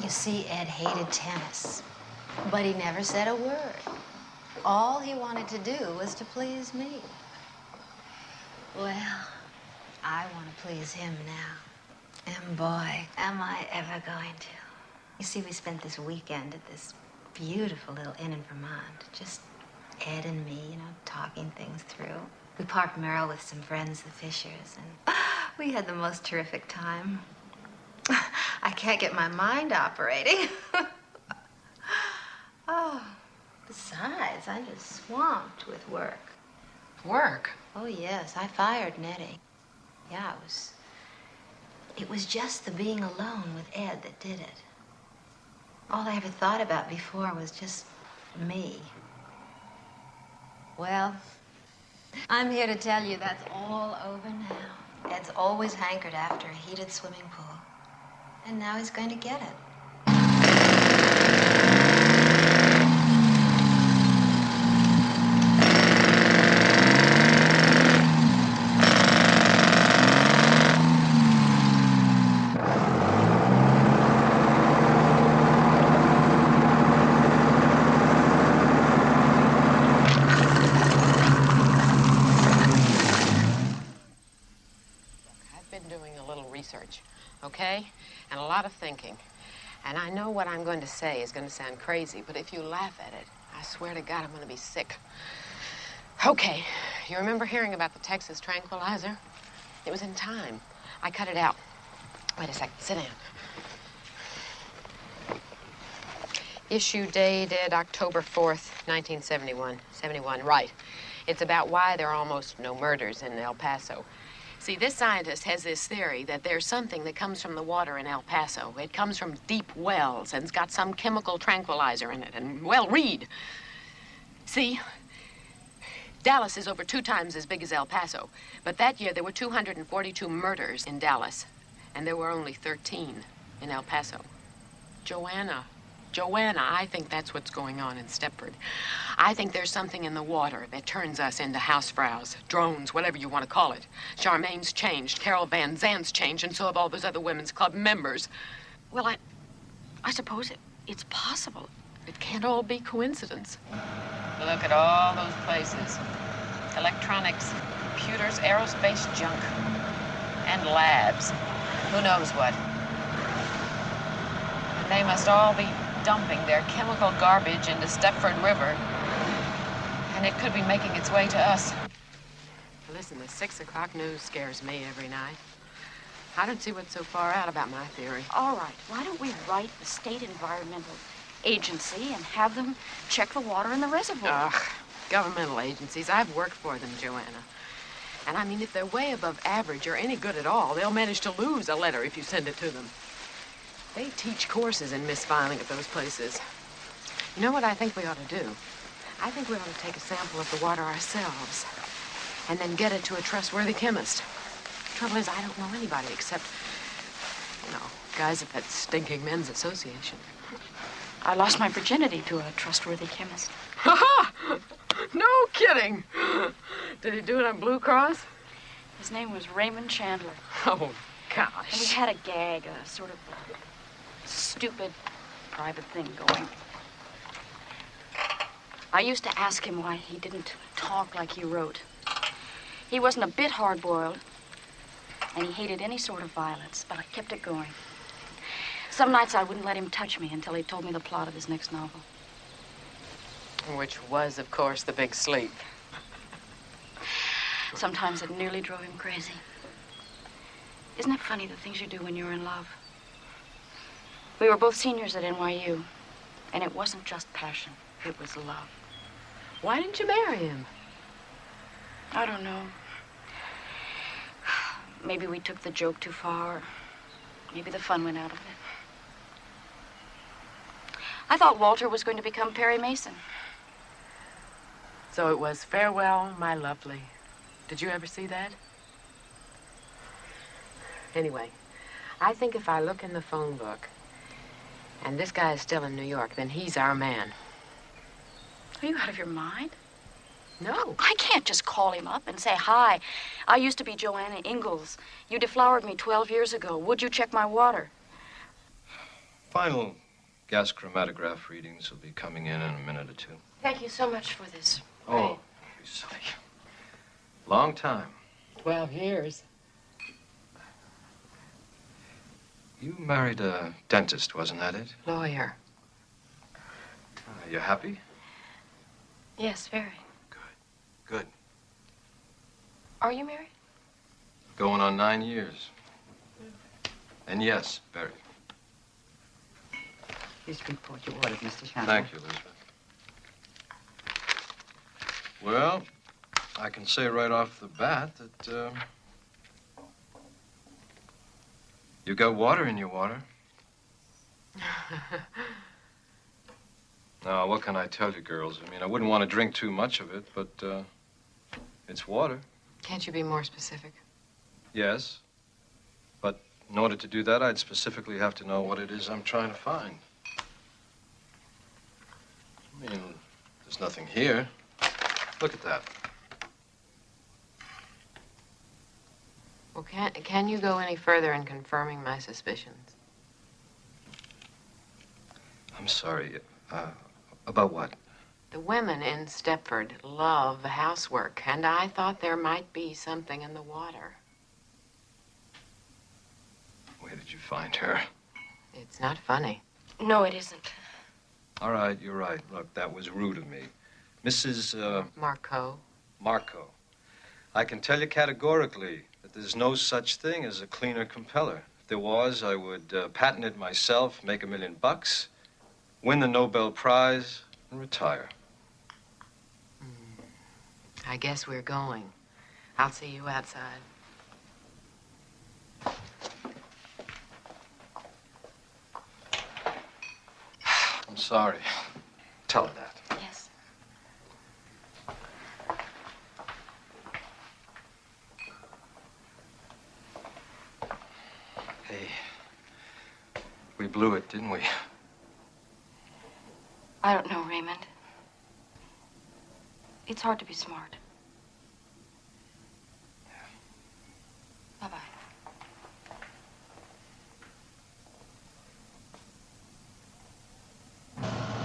You see, Ed hated tennis, but he never said a word. All he wanted to do was to please me. Well, I want to please him now. And boy, am I ever going to. You see, we spent this weekend at this beautiful little inn in Vermont. Just Ed and me, you know, talking things through. We parked Merrill with some friends, the Fishers, and we had the most terrific time. I can't get my mind operating. Oh, besides, I'm just swamped with work. Work? Oh, yes, I fired Nettie. Yeah, it was just the being alone with Ed that did it. All I ever thought about before was just me. Well, I'm here to tell you that's all over now. Ed's always hankered after a heated swimming pool. And now he's going to get it. I've been doing a little research, okay? And a lot of thinking. And I know what I'm going to say is going to sound crazy, but if you laugh at it, I swear to God I'm going to be sick. Okay, you remember hearing about the Texas tranquilizer? It was in Time. I cut it out. Wait a second, sit down. Issue dated October 4th, 1971. 71, right. It's about why there are almost no murders in El Paso. See, this scientist has this theory that there's something that comes from the water in El Paso. It comes from deep wells and it's got some chemical tranquilizer in it. And, well, read. See, Dallas is over 2 times as big as El Paso. But that year there were 242 murders in Dallas. And there were only 13 in El Paso. Joanna, I think that's what's going on in Stepford. I think there's something in the water that turns us into housefrows, drones, whatever you want to call it. Charmaine's changed, Carol Van Zant's changed, and so have all those other women's club members. Well, I suppose it's possible. It can't all be coincidence. Look at all those places. Electronics, computers, aerospace junk, and labs. Who knows what? And they must all be dumping their chemical garbage into Stepford River. And it could be making its way to us. Listen, the 6 o'clock news scares me every night. I don't see what's so far out about my theory. All right, why don't we write the state environmental agency and have them check the water in the reservoir? Ugh, governmental agencies. I've worked for them, Joanna. And I mean, if they're way above average or any good at all, they'll manage to lose a letter if you send it to them. They teach courses in misfiling at those places. You know what I think we ought to do? I think we ought to take a sample of the water ourselves and then get it to a trustworthy chemist. Trouble is, I don't know anybody except, you know, guys at that stinking men's association. I lost my virginity to a trustworthy chemist. Ha-ha! No kidding. Did he do it on Blue Cross? His name was Raymond Chandler. Oh, gosh. And we had a gag, a sort of stupid private thing going. I used to ask him why he didn't talk like he wrote. He wasn't a bit hard-boiled, and he hated any sort of violence, but I kept it going. Some nights I wouldn't let him touch me until he told me the plot of his next novel. Which was, of course, The Big Sleep. Sometimes it nearly drove him crazy. Isn't it funny, the things you do when you're in love? We were both seniors at NYU, and it wasn't just passion, it was love. Why didn't you marry him? I don't know. Maybe we took the joke too far. Maybe the fun went out of it. I thought Walter was going to become Perry Mason. So it was Farewell, My Lovely. Did you ever see that? Anyway, I think if I look in the phone book and this guy is still in New York, then he's our man. Are you out of your mind? No. I can't just call him up and say, hi, I used to be Joanna Ingalls. You deflowered me 12 years ago. Would you check my water? Final gas chromatograph readings will be coming in a minute or two. Thank you so much for this. Oh, don't be silly. Long time. 12 years. You married a dentist, wasn't that it? Lawyer. You happy? Yes, very. Good. Are you married? Going on 9 years. And yes, very. Please report your orders, Mr. Chandler. Thank you, Elizabeth. Well, I can say right off the bat that, you got water in your water. Now, what can I tell you, girls? I mean, I wouldn't want to drink too much of it, but, it's water. Can't you be more specific? Yes. But in order to do that, I'd specifically have to know what it is I'm trying to find. I mean, there's nothing here. Look at that. Well, can you go any further in confirming my suspicions? I'm sorry. About what? The women in Stepford love housework, and I thought there might be something in the water. Where did you find her? It's not funny. No, it isn't. All right, you're right. Look, that was rude of me. Mrs. Marco. Marco. I can tell you categorically that there's no such thing as a cleaner compeller. If there was, I would patent it myself, make $1 million, win the Nobel Prize, and retire. I guess we're going. I'll see you outside. sorry. Tell her that. Yes. Hey, we blew it, didn't we? I don't know, Raymond. It's hard to be smart. Bye-bye.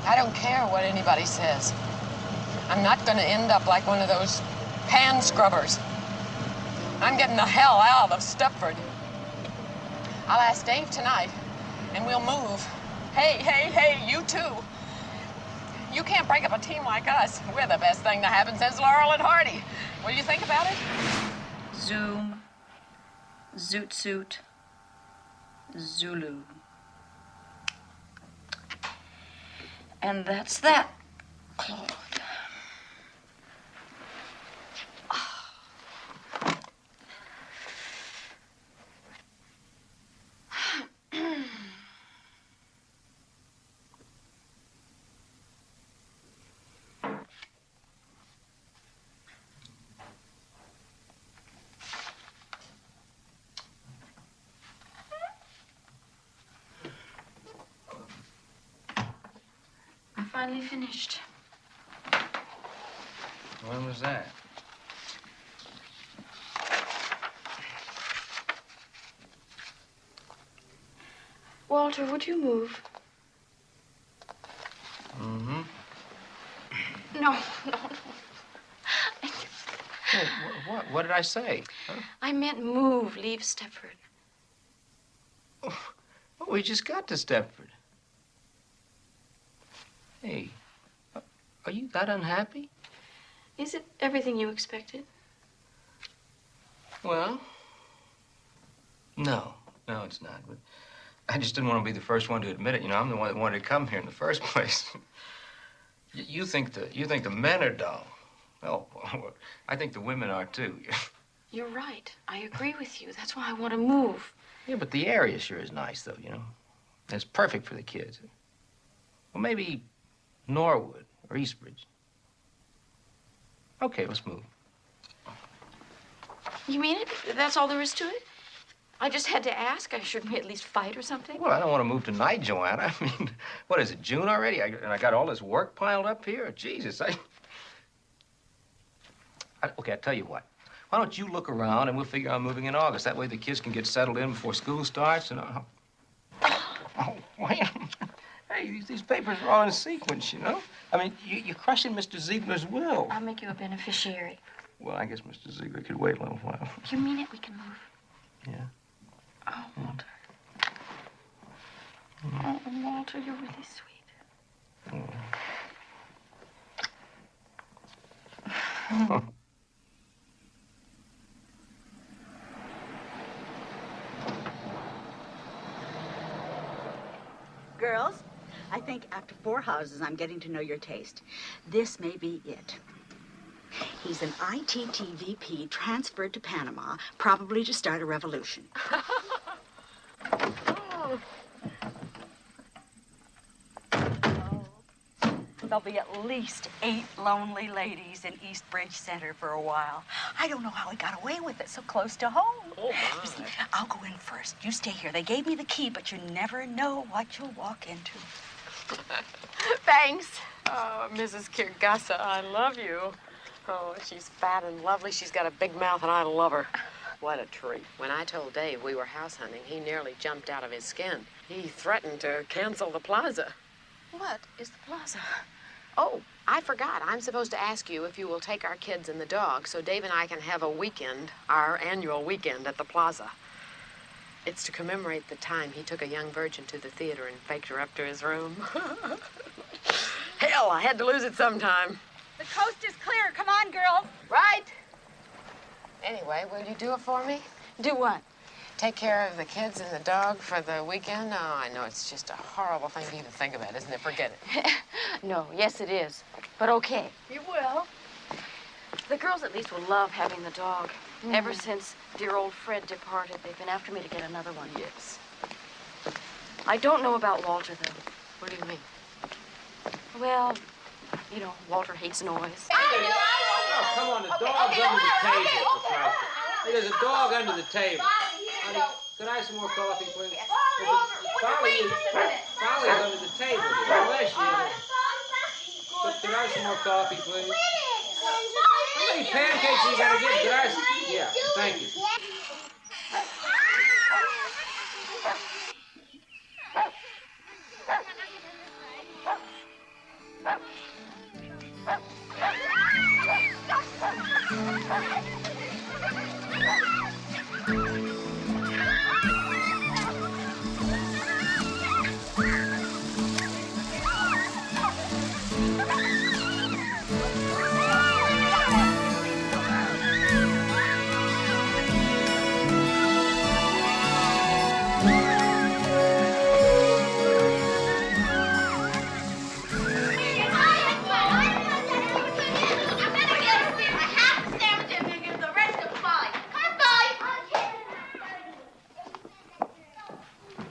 I don't care what anybody says. I'm not going to end up like one of those pan scrubbers. I'm getting the hell out of Stepford. I'll ask Dave tonight, and we'll move. Hey, hey, hey, you too. You can't break up a team like us. We're the best thing to happen since Laurel and Hardy. What do you think about it? Zoom. Zoot suit. Zulu. And that's that, Claude. I finally finished. When was that? Walter, would you move? Mm-hmm. No, no, no. What did I say? Huh? I meant move, leave Stepford. Well, we just got to Stepford. Hey, are you that unhappy? Is it everything you expected? Well, no, it's not. But I just didn't want to be the first one to admit it. You know, I'm the one that wanted to come here in the first place. You think the men are dull. Well, I think the women are too. You're right. I agree with you. That's why I want to move. Yeah, but the area sure is nice, though. You know, it's perfect for the kids. Well, maybe Norwood or Eastbridge. Okay, let's move. You mean it? That's all there is to it? I just had to ask. Shouldn't we at least fight or something? Well, I don't want to move tonight, Joanna. I mean, what is it, June already? And I got all this work piled up here? Jesus, okay, I'll tell you what. Why don't you look around and we'll figure out moving in August. That way the kids can get settled in before school starts and... Oh, wait. Hey, these papers are all in sequence, you know? I mean, you're crushing Mr. Ziegler's will. I'll make you a beneficiary. Well, I guess Mr. Ziegler could wait a little while. You mean it? We can move. Yeah. Oh, Walter. Oh, Walter, you're really sweet. Oh. Girls, I think after 4 houses, I'm getting to know your taste. This may be it. He's an ITTVP transferred to Panama, probably to start a revolution. There'll be at least 8 lonely ladies in Eastbridge Center for a while. I don't know how he got away with it so close to home. Oh, my. You see, I'll go in first. You stay here. They gave me the key, but you never know what you'll walk into. Thanks. Oh, Mrs. Kirgasa, I love you. Oh, she's fat and lovely. She's got a big mouth, and I love her. What a treat. When I told Dave we were house hunting, he nearly jumped out of his skin. He threatened to cancel the plaza. What is the plaza? Oh, I forgot. I'm supposed to ask you if you will take our kids and the dog so Dave and I can have a weekend, our annual weekend at the plaza. It's to commemorate the time he took a young virgin to the theater and faked her up to his room. Hell, I had to lose it sometime. The coast is clear. Come on, girls. Right. Anyway, will you do it for me? Do what? Take care of the kids and the dog for the weekend? Oh, I know it's just a horrible thing to even think about, isn't it? Forget it. No, yes it is. But okay. You will. The girls at least will love having the dog. Ever since dear old Fred departed, they've been after me to get another one. Yes. I don't know about Walter, though. What do you mean? Well, you know, Walter hates noise. Oh, come on, the dog's under the table, for Christ's sake. Hey, there's a dog under the table. Honey, could I have some more coffee, please? Folly's under the table. Oh, there she is. Could I have some more coffee, please? How many pancakes are you going to get? Could I have some... Yeah, thank you.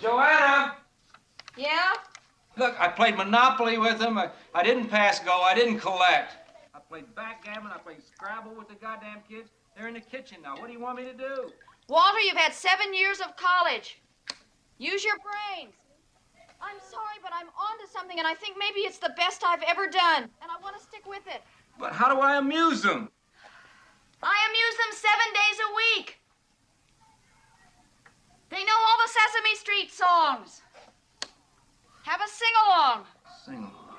Joanna! Yeah? Look, I played Monopoly with him. I didn't pass go. I didn't collect. I played backgammon. I played Scrabble with the goddamn kids. They're in the kitchen now. What do you want me to do? Walter, you've had 7 years of college. Use your brains. I'm sorry, but I'm on to something, and I think maybe it's the best I've ever done. And I want to stick with it. But how do I amuse them? I amuse them 7 days a week. They know all the Sesame Street songs. Have a sing-along. Sing-along.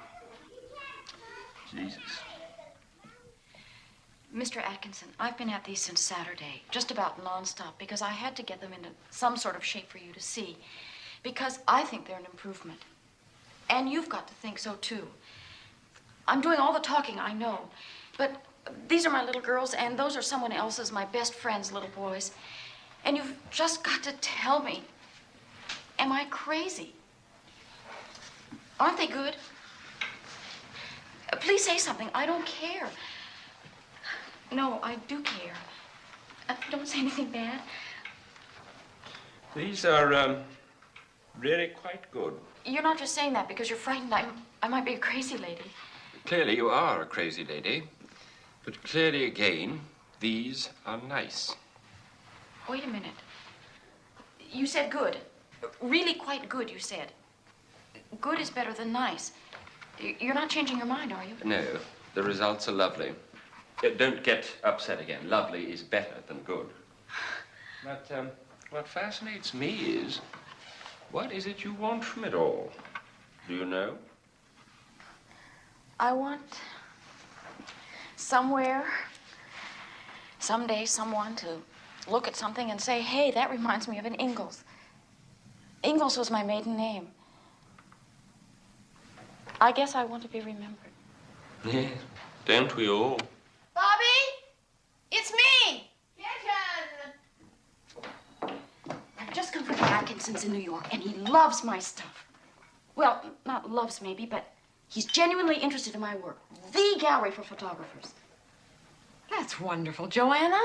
Jesus. Mr. Atkinson, I've been at these since Saturday, just about nonstop, because I had to get them into some sort of shape for you to see, because I think they're an improvement. And you've got to think so, too. I'm doing all the talking, I know, but these are my little girls, and those are someone else's, my best friend's little boys. And you've just got to tell me, am I crazy? Aren't they good? Please say something. I don't care. No, I do care. Don't say anything bad. These are really quite good. You're not just saying that because you're frightened I might be a crazy lady. Clearly you are a crazy lady. But clearly again, these are nice. Wait a minute. You said good. Really quite good, you said. Good is better than nice. You're not changing your mind, are you? No, the results are lovely. Don't get upset again. Lovely is better than good. But what fascinates me is, what is it you want from it all? Do you know? I want somewhere, someday, someone to look at something and say, hey, that reminds me of an Ingalls. Ingalls was my maiden name. I guess I want to be remembered. Yeah, don't we all? Bobby, it's me. I've just come from the Atkinsons in New York, and he loves my stuff. Well, not loves maybe, but he's genuinely interested in my work. The gallery for photographers. That's wonderful, Joanna.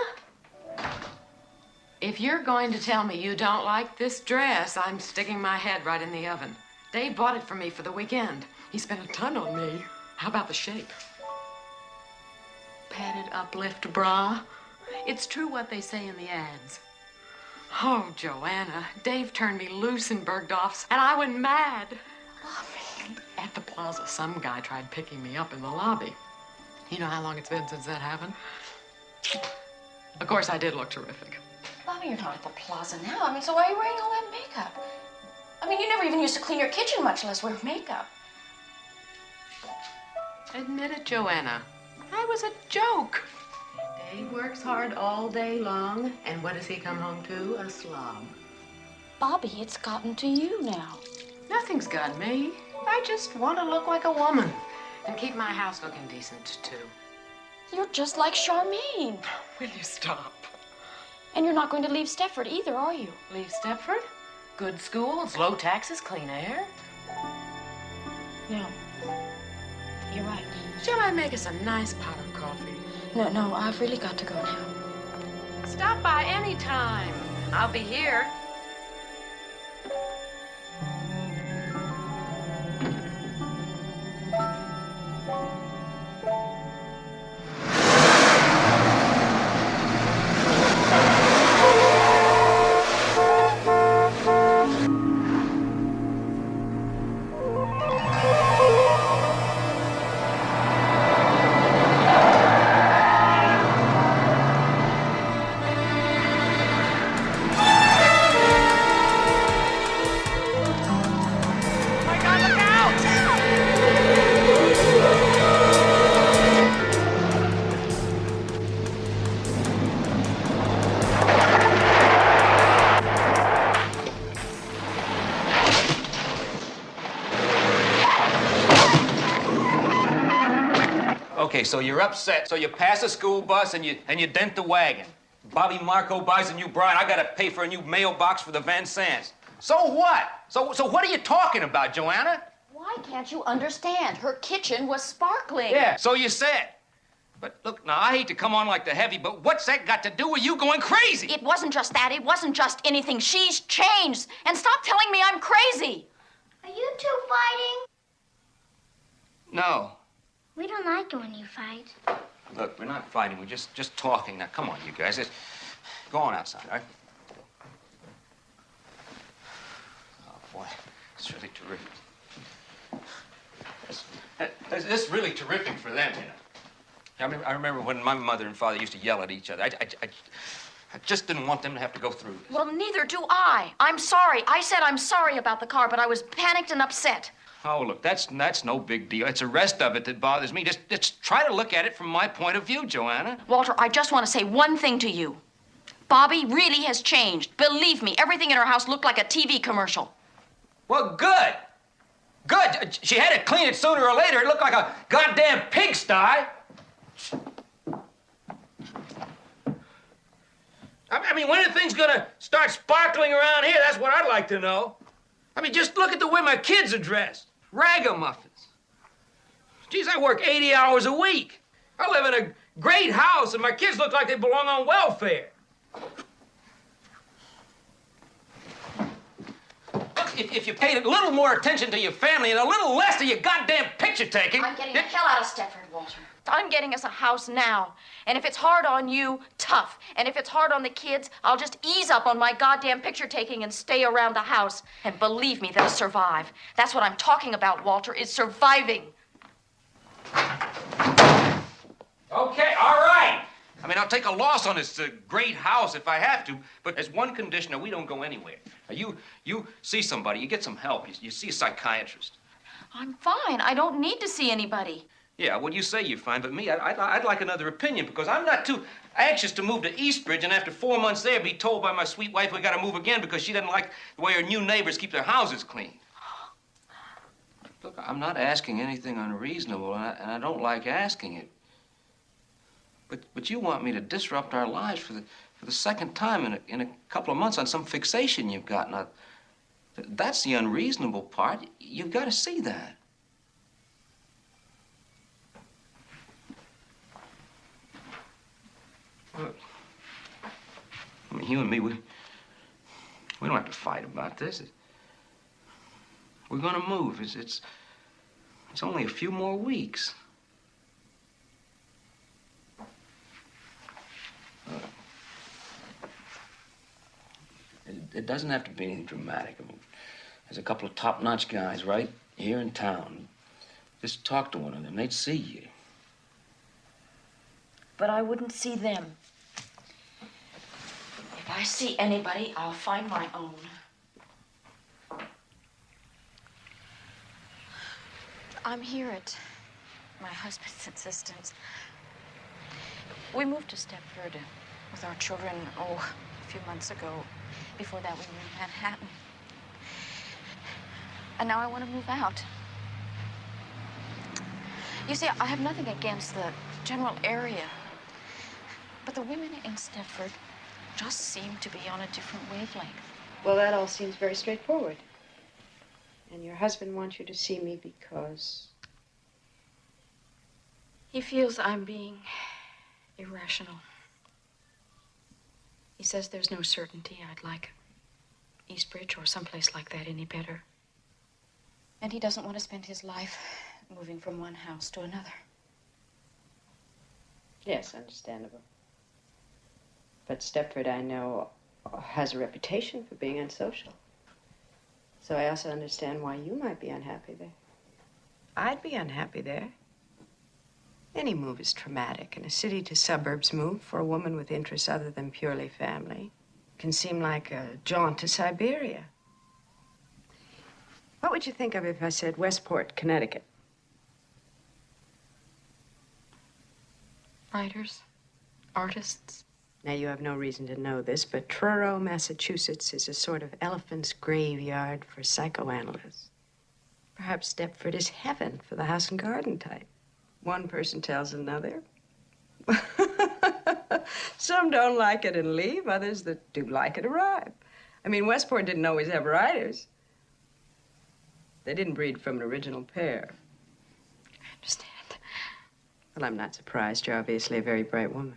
If you're going to tell me you don't like this dress, I'm sticking my head right in the oven. Dave bought it for me for the weekend. He spent a ton on me. How about the shape? Padded uplift bra. It's true what they say in the ads. Oh, Joanna, Dave turned me loose in Bergdorf's, and I went mad. At the plaza, some guy tried picking me up in the lobby. You know how long it's been since that happened? Of course, I did look terrific. Bobby, you're not at the plaza now. I mean, so why are you wearing all that makeup? I mean, you never even used to clean your kitchen, much less wear makeup. Admit it, Joanna. I was a joke. Dave works hard all day long, and what does he come home to? A slob. Bobby, it's gotten to you now. Nothing's got me. I just want to look like a woman and keep my house looking decent, too. You're just like Charmaine. Will you stop? And you're not going to leave Stepford either, are you? Leave Stepford? Good schools, low taxes, clean air. No. You're right. Shall I make us a nice pot of coffee? No, I've really got to go now. Stop by any time. I'll be here. Okay, so you're upset. So you pass a school bus and you dent the wagon. Bobby Marco buys a new bride. I gotta pay for a new mailbox for the Van Sands. So what? So what are you talking about, Joanna? Why can't you understand? Her kitchen was sparkling. Yeah, so you said. But look, now, I hate to come on like the heavy, but what's that got to do with you going crazy? It wasn't just that. It wasn't just anything. She's changed. And stop telling me I'm crazy. Are you two fighting? No. We don't like it when you fight. Look, we're not fighting. We're just talking. Now, come on, you guys. Go on outside, all right? Oh, boy. It's really terrific. It's really terrific for them, you know. I remember when my mother and father used to yell at each other. I just didn't want them to have to go through this. Well, neither do I. I'm sorry. I said I'm sorry about the car, but I was panicked and upset. Oh, look, that's no big deal. It's the rest of it that bothers me. Just try to look at it from my point of view, Joanna. Walter, I just want to say one thing to you. Bobby really has changed. Believe me, everything in her house looked like a TV commercial. Well, good. Good. She had to clean it sooner or later. It looked like a goddamn pigsty. I mean, when are things gonna start sparkling around here? That's what I'd like to know. I mean, just look at the way my kids are dressed. Ragamuffins. Geez, I work 80 hours a week. I live in a great house, and my kids look like they belong on welfare. Look, if you paid a little more attention to your family and a little less to your goddamn picture taking... I'm getting the hell out of Stepford, Walter. I'm getting us a house now. And if it's hard on you, tough. And if it's hard on the kids, I'll just ease up on my goddamn picture taking and stay around the house. And believe me, they'll survive. That's what I'm talking about, Walter, is surviving. Okay, all right. I mean, I'll take a loss on this great house if I have to, but there's one condition, we don't go anywhere. Now, you see somebody, you get some help, you see a psychiatrist. I'm fine. I don't need to see anybody. Yeah, well, you say you're fine, but me, I'd like another opinion, because I'm not too anxious to move to Eastbridge and after 4 months there be told by my sweet wife we gotta move again because she doesn't like the way her new neighbors keep their houses clean. Look, I'm not asking anything unreasonable, and I don't like asking it. But you want me to disrupt our lives for the second time in a couple of months on some fixation you've got. Now, that's the unreasonable part. You've got to see that. Look, I mean, you and me, we don't have to fight about this. We're gonna move. It's only a few more weeks. It doesn't have to be anything dramatic. I mean, there's a couple of top-notch guys right here in town. Just talk to one of them. They'd see you. But I wouldn't see them. If I see anybody, I'll find my own. I'm here at my husband's insistence. We moved to Stepford with our children, a few months ago. Before that, we were in Manhattan. And now I want to move out. You see, I have nothing against the general area. But the women in Stepford just seem to be on a different wavelength. Well, that all seems very straightforward. And your husband wants you to see me because... He feels I'm being irrational. He says there's no certainty I'd like Eastbridge or someplace like that any better. And he doesn't want to spend his life moving from one house to another. Yes, understandable. But Stepford, I know, has a reputation for being unsocial. So I also understand why you might be unhappy there. I'd be unhappy there. Any move is traumatic, and a city to suburbs move for a woman with interests other than purely family can seem like a jaunt to Siberia. What would you think of if I said Westport, Connecticut? Writers, artists. Now, you have no reason to know this, but Truro, Massachusetts is a sort of elephant's graveyard for psychoanalysts. Perhaps Stepford is heaven for the house and garden type. One person tells another. Some don't like it and leave. Others that do like it arrive. I mean, Westport didn't always have writers. They didn't breed from an original pair. I understand. Well, I'm not surprised. You're obviously a very bright woman.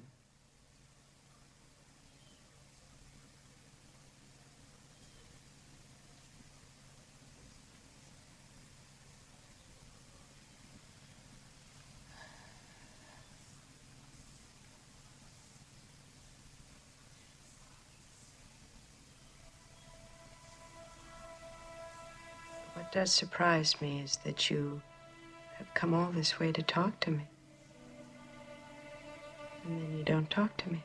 What does surprise me is that you have come all this way to talk to me. And then you don't talk to me.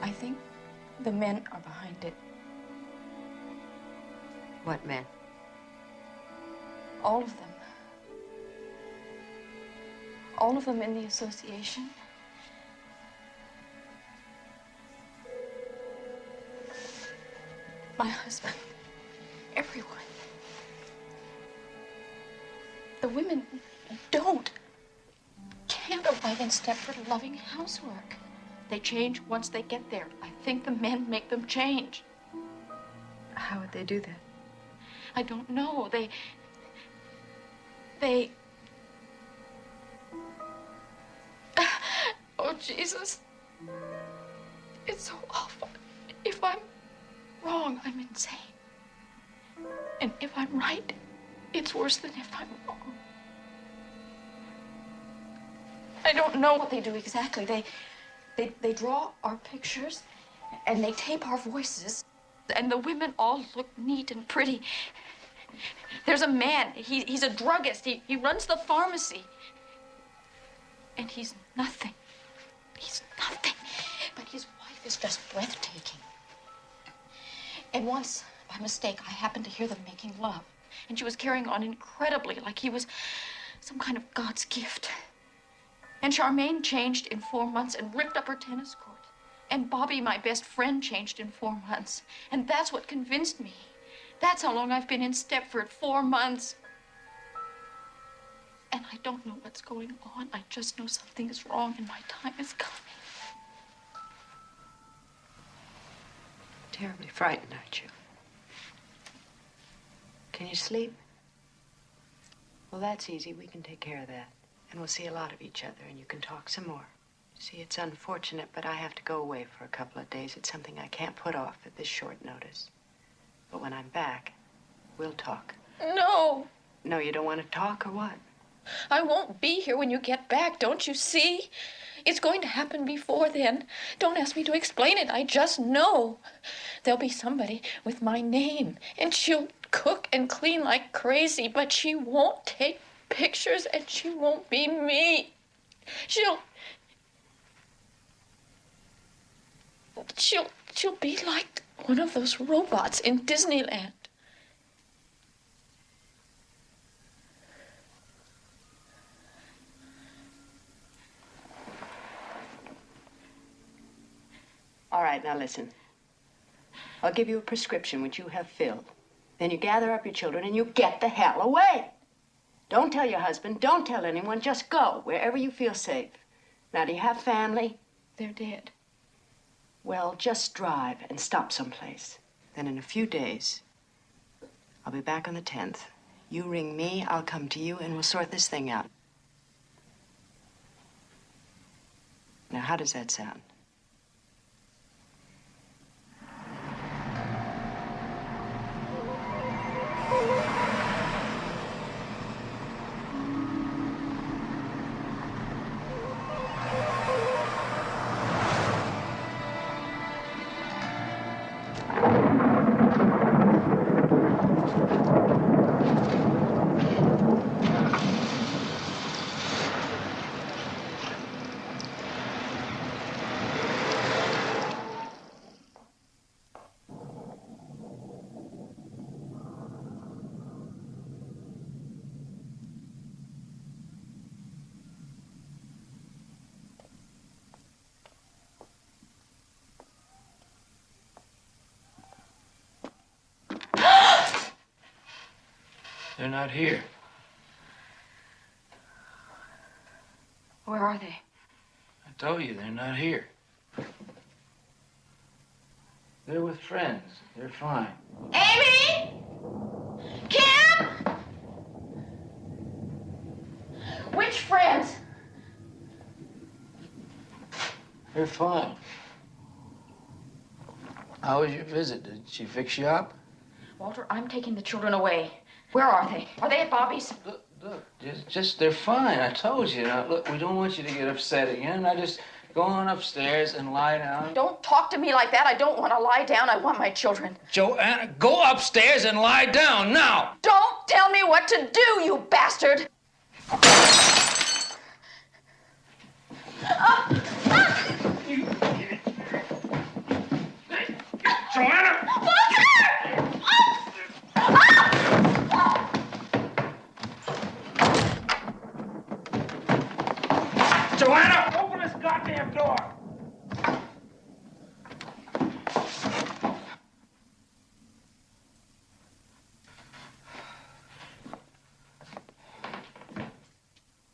I think the men are behind it. What men? All of them. All of them in the association. My husband. Everyone. The women can't arrive in Stepford loving housework. They change once they get there. I think the men make them change. How would they do that? I don't know. They... Oh, Jesus. It's so awful. If I'm wrong, I'm insane. And if I'm right, it's worse than if I'm wrong. I don't know what they do exactly. They draw our pictures, and they tape our voices, and the women all look neat and pretty. There's a man, he's a druggist, he runs the pharmacy, and he's nothing. He's nothing, but his wife is just breathtaking. And once, by mistake, I happened to hear them making love, and she was carrying on incredibly, like he was some kind of God's gift. And Charmaine changed in 4 months and ripped up her tennis court. And Bobby, my best friend, changed in 4 months. And that's what convinced me. That's how long I've been in Stepford, 4 months. And I don't know what's going on. I just know something is wrong and my time is coming. Terribly frightened, aren't you? Can you sleep? Well, that's easy. We can take care of that. And we'll see a lot of each other, and you can talk some more. See, it's unfortunate, but I have to go away for a couple of days. It's something I can't put off at this short notice. But when I'm back, we'll talk. No. No, you don't want to talk, or what? I won't be here when you get back, don't you see? It's going to happen before then. Don't ask me to explain it. I just know. There'll be somebody with my name, and she'll cook and clean like crazy, but she won't take pictures, and she won't be me. She'll be like one of those robots in Disneyland. All right, now listen. I'll give you a prescription which you have filled. Then you gather up your children and you get the hell away. Don't tell your husband, don't tell anyone, just go wherever you feel safe. Now, do you have family? They're dead. Well, just drive and stop someplace. Then in a few days, I'll be back on the 10th. You ring me, I'll come to you, and we'll sort this thing out. Now, how does that sound? They're not here. Where are they? I told you, they're not here. They're with friends. They're fine. Amy! Kim! Which friends? They're fine. How was your visit? Did she fix you up? Walter, I'm taking the children away. Where are they? Are they at Bobby's? Look, just they're fine. I told you. Now, look, we don't want you to get upset again. Now, just go on upstairs and lie down. Don't talk to me like that. I don't want to lie down. I want my children. Joanna, go upstairs and lie down now. Don't tell me what to do, you bastard! Joanna! Joanna! Open this goddamn door!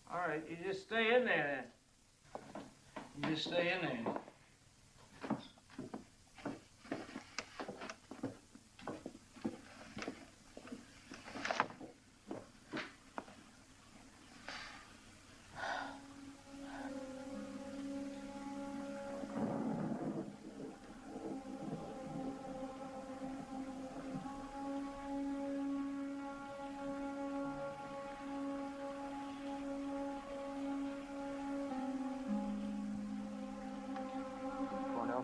All right, you just stay in there then. You just stay in there.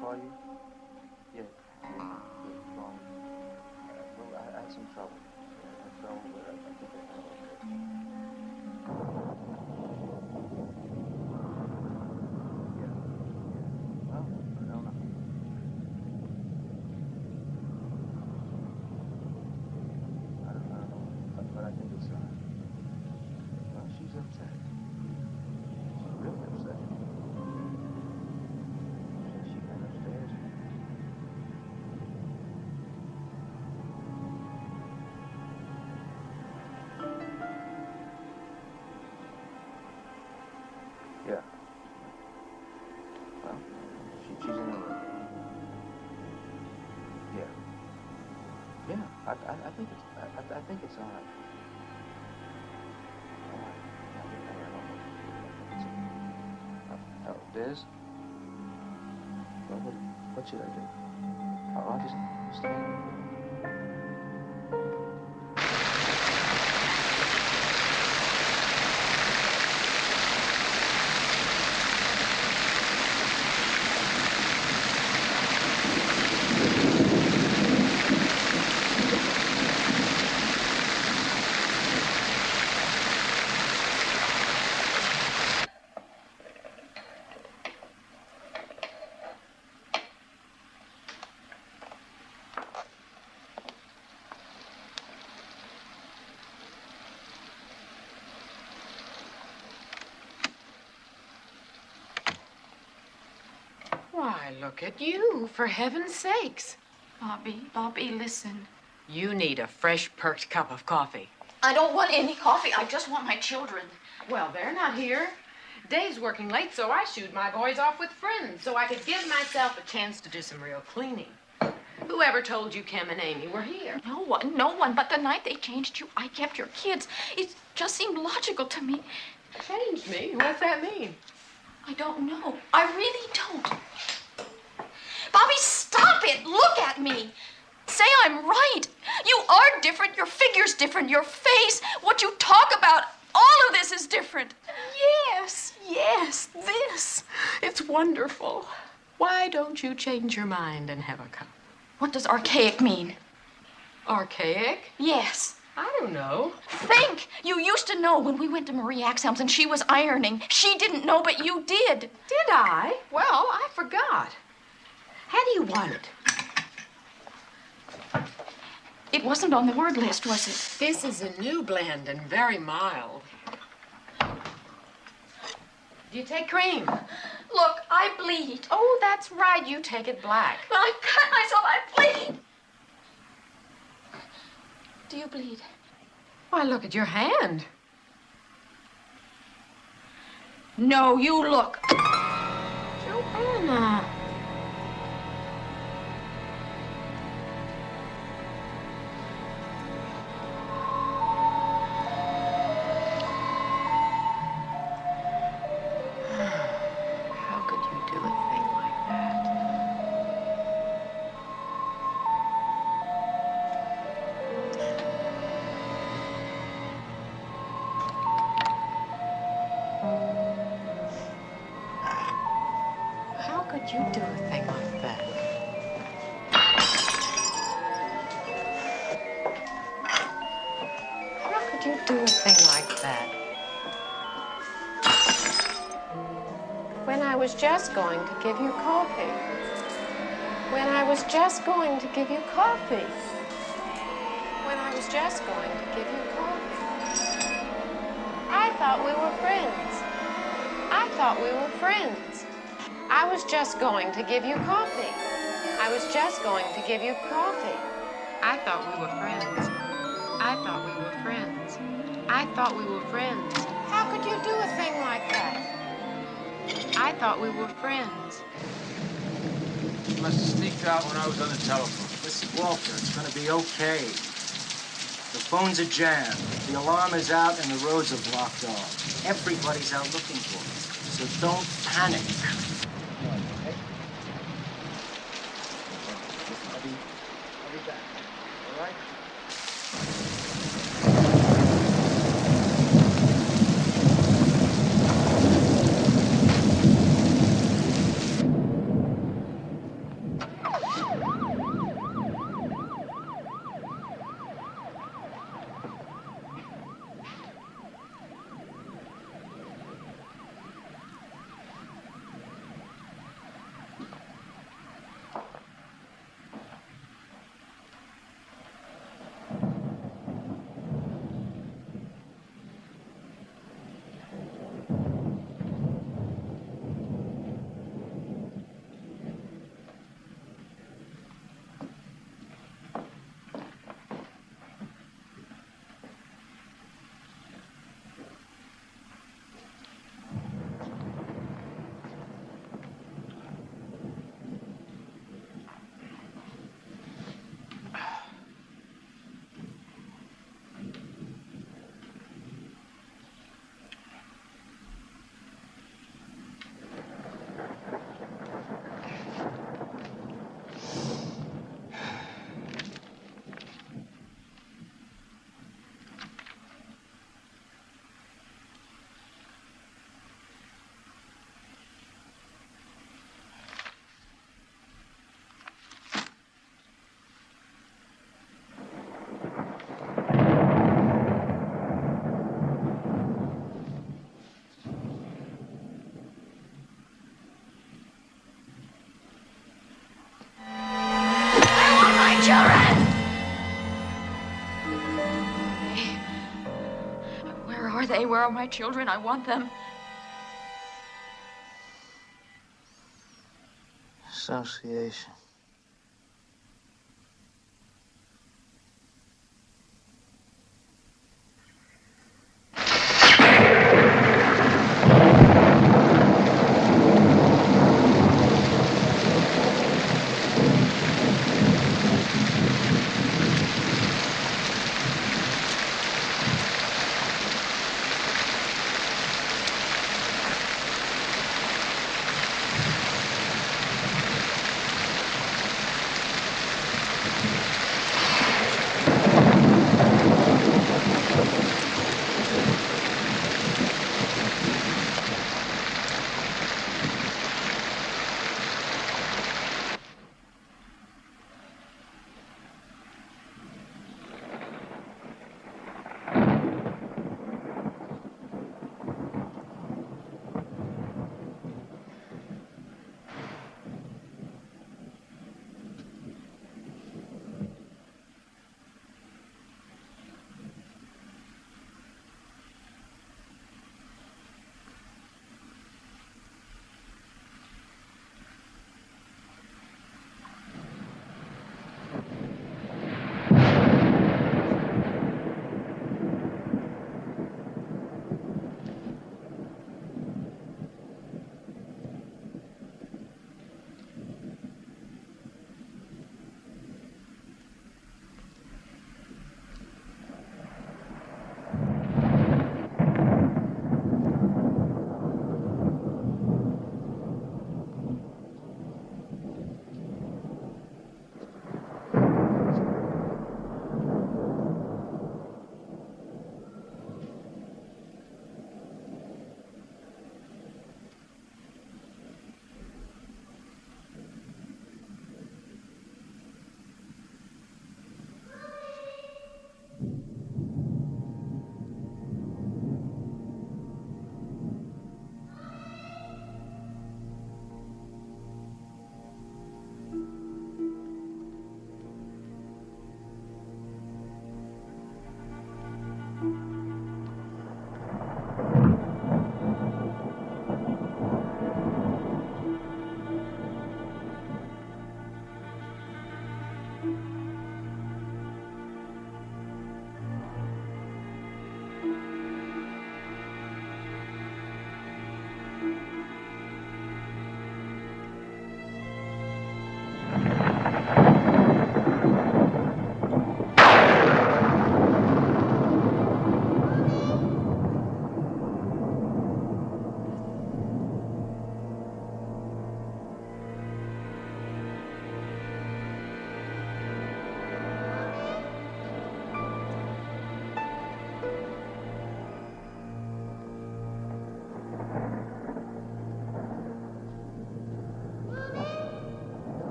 For you? Yeah. Well, I had some trouble. I fell over. I think I fell over. Yeah. Well, I don't know. I don't know. But I think it's, well, she's upset. She's really upset. Yeah. Well, she's in the room. Yeah. Yeah. I think it's I think it's all right. All right. I don't know. Liz? Well, what should I do? I'll just stay in the room. Why, look at you, for heaven's sakes. Bobby, listen. You need a fresh, perked cup of coffee. I don't want any coffee. I just want my children. Well, they're not here. Dave's working late, so I shooed my boys off with friends so I could give myself a chance to do some real cleaning. Whoever told you Kim and Amy were here? No one. But the night they changed you, I kept your kids. It just seemed logical to me. Changed me? What's that mean? I don't know. I really don't. Bobby, stop it. Look at me. Say I'm right. You are different. Your figure's different. Your face, what you talk about, all of this is different. Yes, this. It's wonderful. Why don't you change your mind and have a cup? What does archaic mean? Archaic? Yes. I don't know. Think! You used to know when we went to Marie Axelm's and she was ironing. She didn't know, but you did. Did I? Well, I forgot. How do you want it? It wasn't on the word list, was it? This is a new blend and very mild. Do you take cream? Look, I bleed. Oh, that's right. You take it black. But I cut myself. I bleed. Do you bleed? Why, look at your hand. No, you look. Joanna. How could you do a thing like that? How could you do a thing like that? How could you do a thing like that? When I was just going to give you coffee. When I was just going to give you coffee. When I was just going to give you coffee. I thought we were friends. I thought we were friends. I was just going to give you coffee. I was just going to give you coffee. I thought we were friends. I thought we were friends. I thought we were friends. How could you do a thing like that? I thought we were friends. You must have sneaked out when I was on the telephone. Listen, Walter, it's gonna be okay. The phones are jammed, the alarm is out, and the roads are blocked off. Everybody's out looking for me, so don't panic. I'll be back, all right? Where are they? Where are my children? I want them. Association.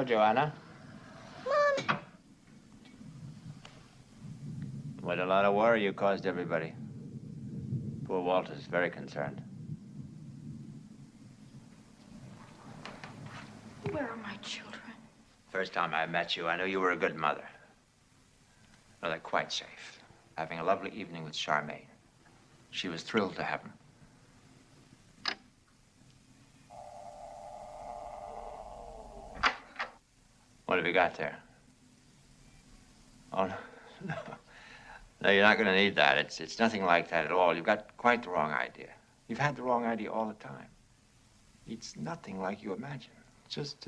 Joanna. Mom. What a lot of worry you caused everybody. Poor Walter's very concerned. Where are my children? First time I met you, I knew you were a good mother. No, they're quite safe. Having a lovely evening with Charmaine. She was thrilled to have him. What have you got there? Oh, no. No, you're not going to need that. It's nothing like that at all. You've got quite the wrong idea. You've had the wrong idea all the time. It's nothing like you imagine. It's just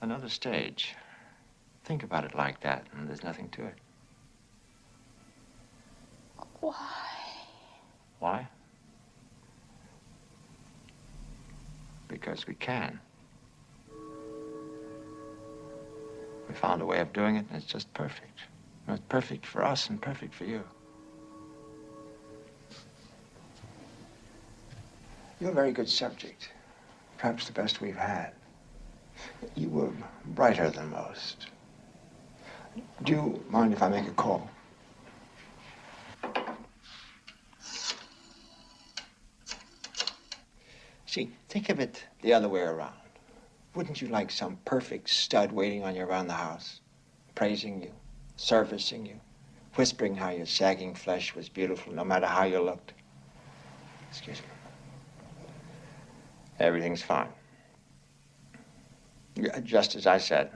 another stage. Think about it like that, and there's nothing to it. Why? Why? Because we can. We found a way of doing it, and it's just perfect. It's perfect for us and perfect for you. You're a very good subject. Perhaps the best we've had. You were brighter than most. Do you mind if I make a call? See, think of it the other way around. Wouldn't you like some perfect stud waiting on you around the house, praising you, servicing you, whispering how your sagging flesh was beautiful no matter how you looked? Excuse me. Everything's fine. Just as I said.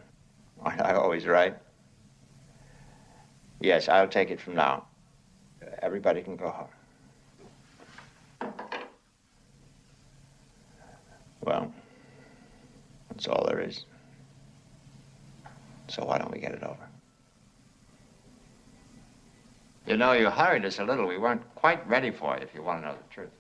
Aren't I always right? Yes, I'll take it from now. Everybody can go home. Well, that's all there is. So why don't we get it over? You know, you hurried us a little. We weren't quite ready for it, if you want to know the truth.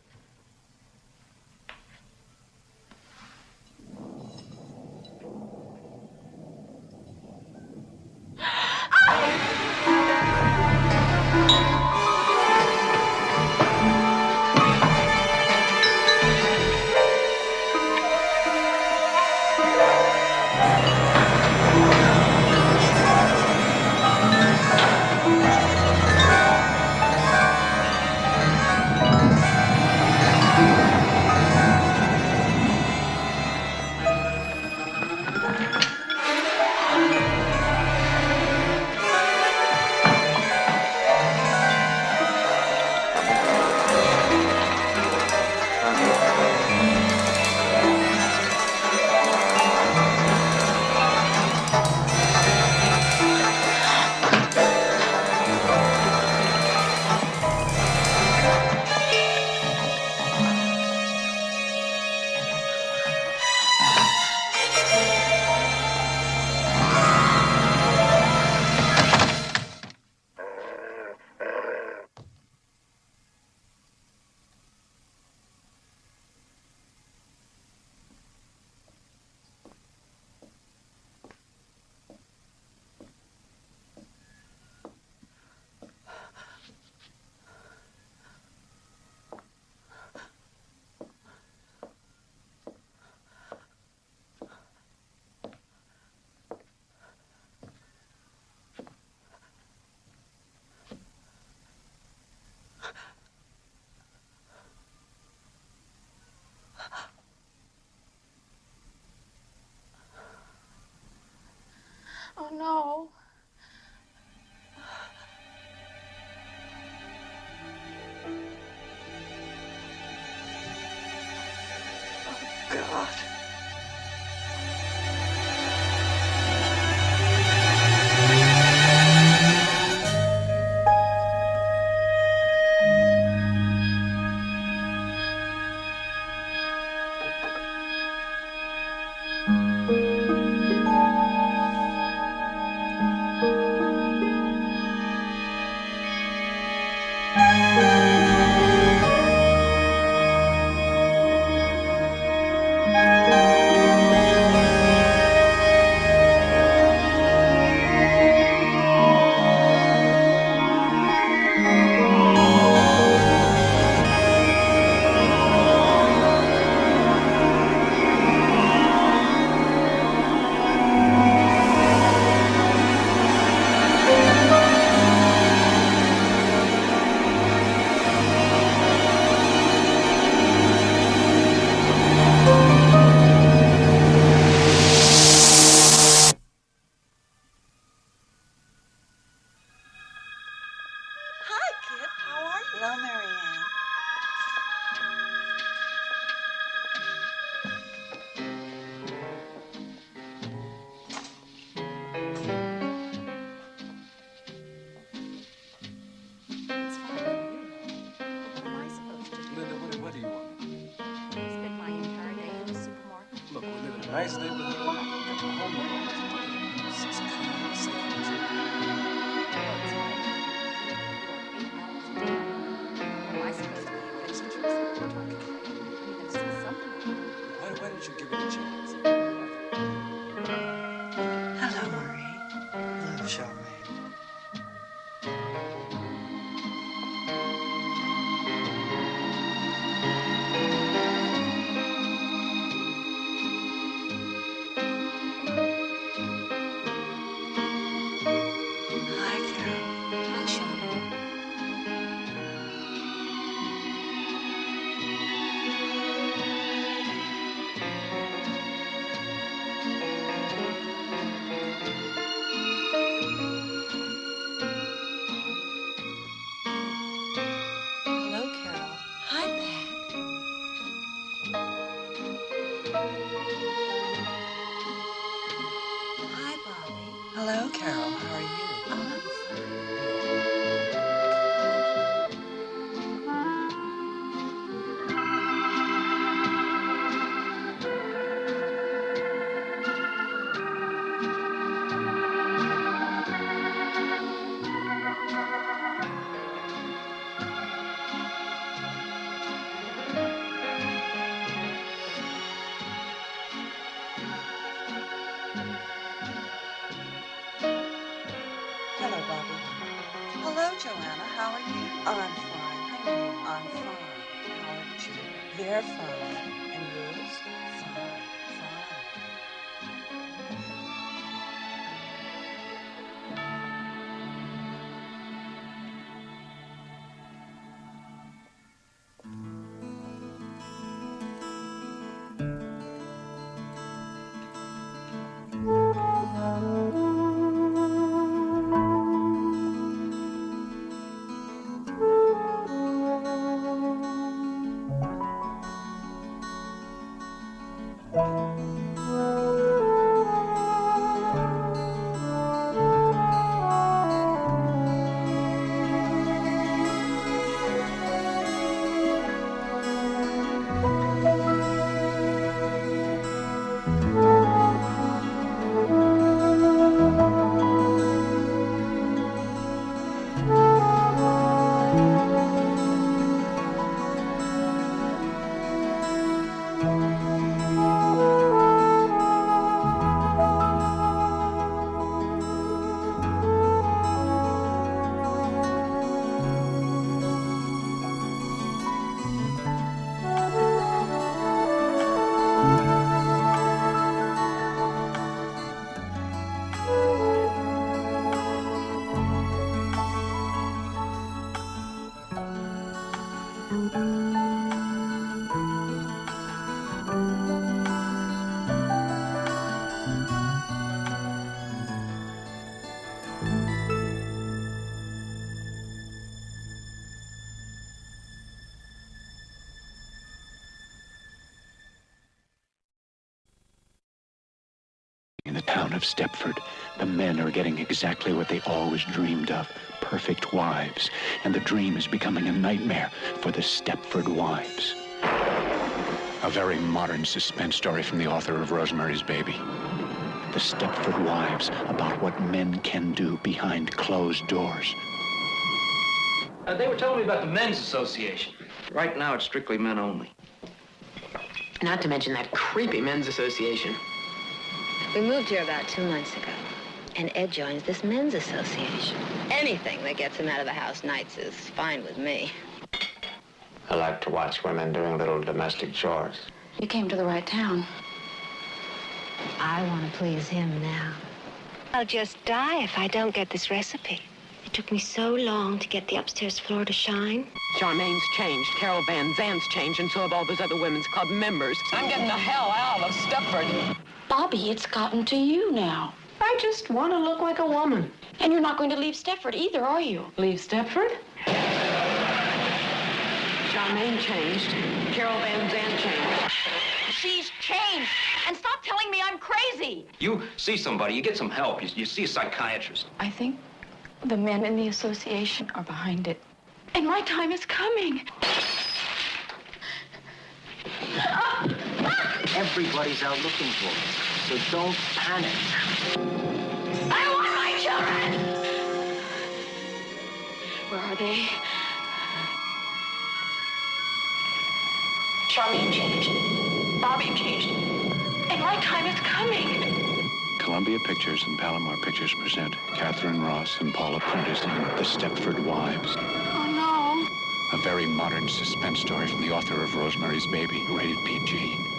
Oh, no. Oh, God. Mom. Nice neighborhood. Got your home loan. 6 clean, safe Why didn't you give me the chance? Hello, Marie. Hello, Charmaine. Hello, Carol. Hi, Pat. Hi, Bobby. Hello, Carol. How are you? I'm Hello, Bobby. Hello, Joanna. How are you? I'm fine. Honey, I'm fine. How are you? They're fine. And yours? Fine. In the town of Stepford, the men are getting exactly what they always dreamed of, perfect wives. And the dream is becoming a nightmare for the Stepford Wives. A very modern suspense story from the author of Rosemary's Baby. The Stepford Wives, about what men can do behind closed doors. They were telling me about the Men's Association. Right now, it's strictly men only. Not to mention that creepy men's association. We moved here about 2 months ago, and Ed joins this men's association. Anything that gets him out of the house nights is fine with me. I like to watch women doing little domestic chores. You came to the right town. I want to please him now. I'll just die if I don't get this recipe. It took me so long to get the upstairs floor to shine. Charmaine's changed, Carol Van Zant's changed, and so have all those other women's club members. I'm getting the hell out of Stepford. Bobby, it's gotten to you now. I just want to look like a woman. And you're not going to leave Stepford either, are you? Leave Stepford? Charmaine changed. Carol Van Zant changed. She's changed. And stop telling me I'm crazy. You see somebody, you get some help. You see a psychiatrist. I think the men in the association are behind it. And my time is coming. Everybody's out looking for them, so don't panic. I want my children! Where are they? Charmaine changed. Bobby changed. And my time is coming. Columbia Pictures and Palomar Pictures present Catherine Ross and Paula Prentice in The Stepford Wives. Oh, no. A very modern suspense story from the author of Rosemary's Baby, rated PG.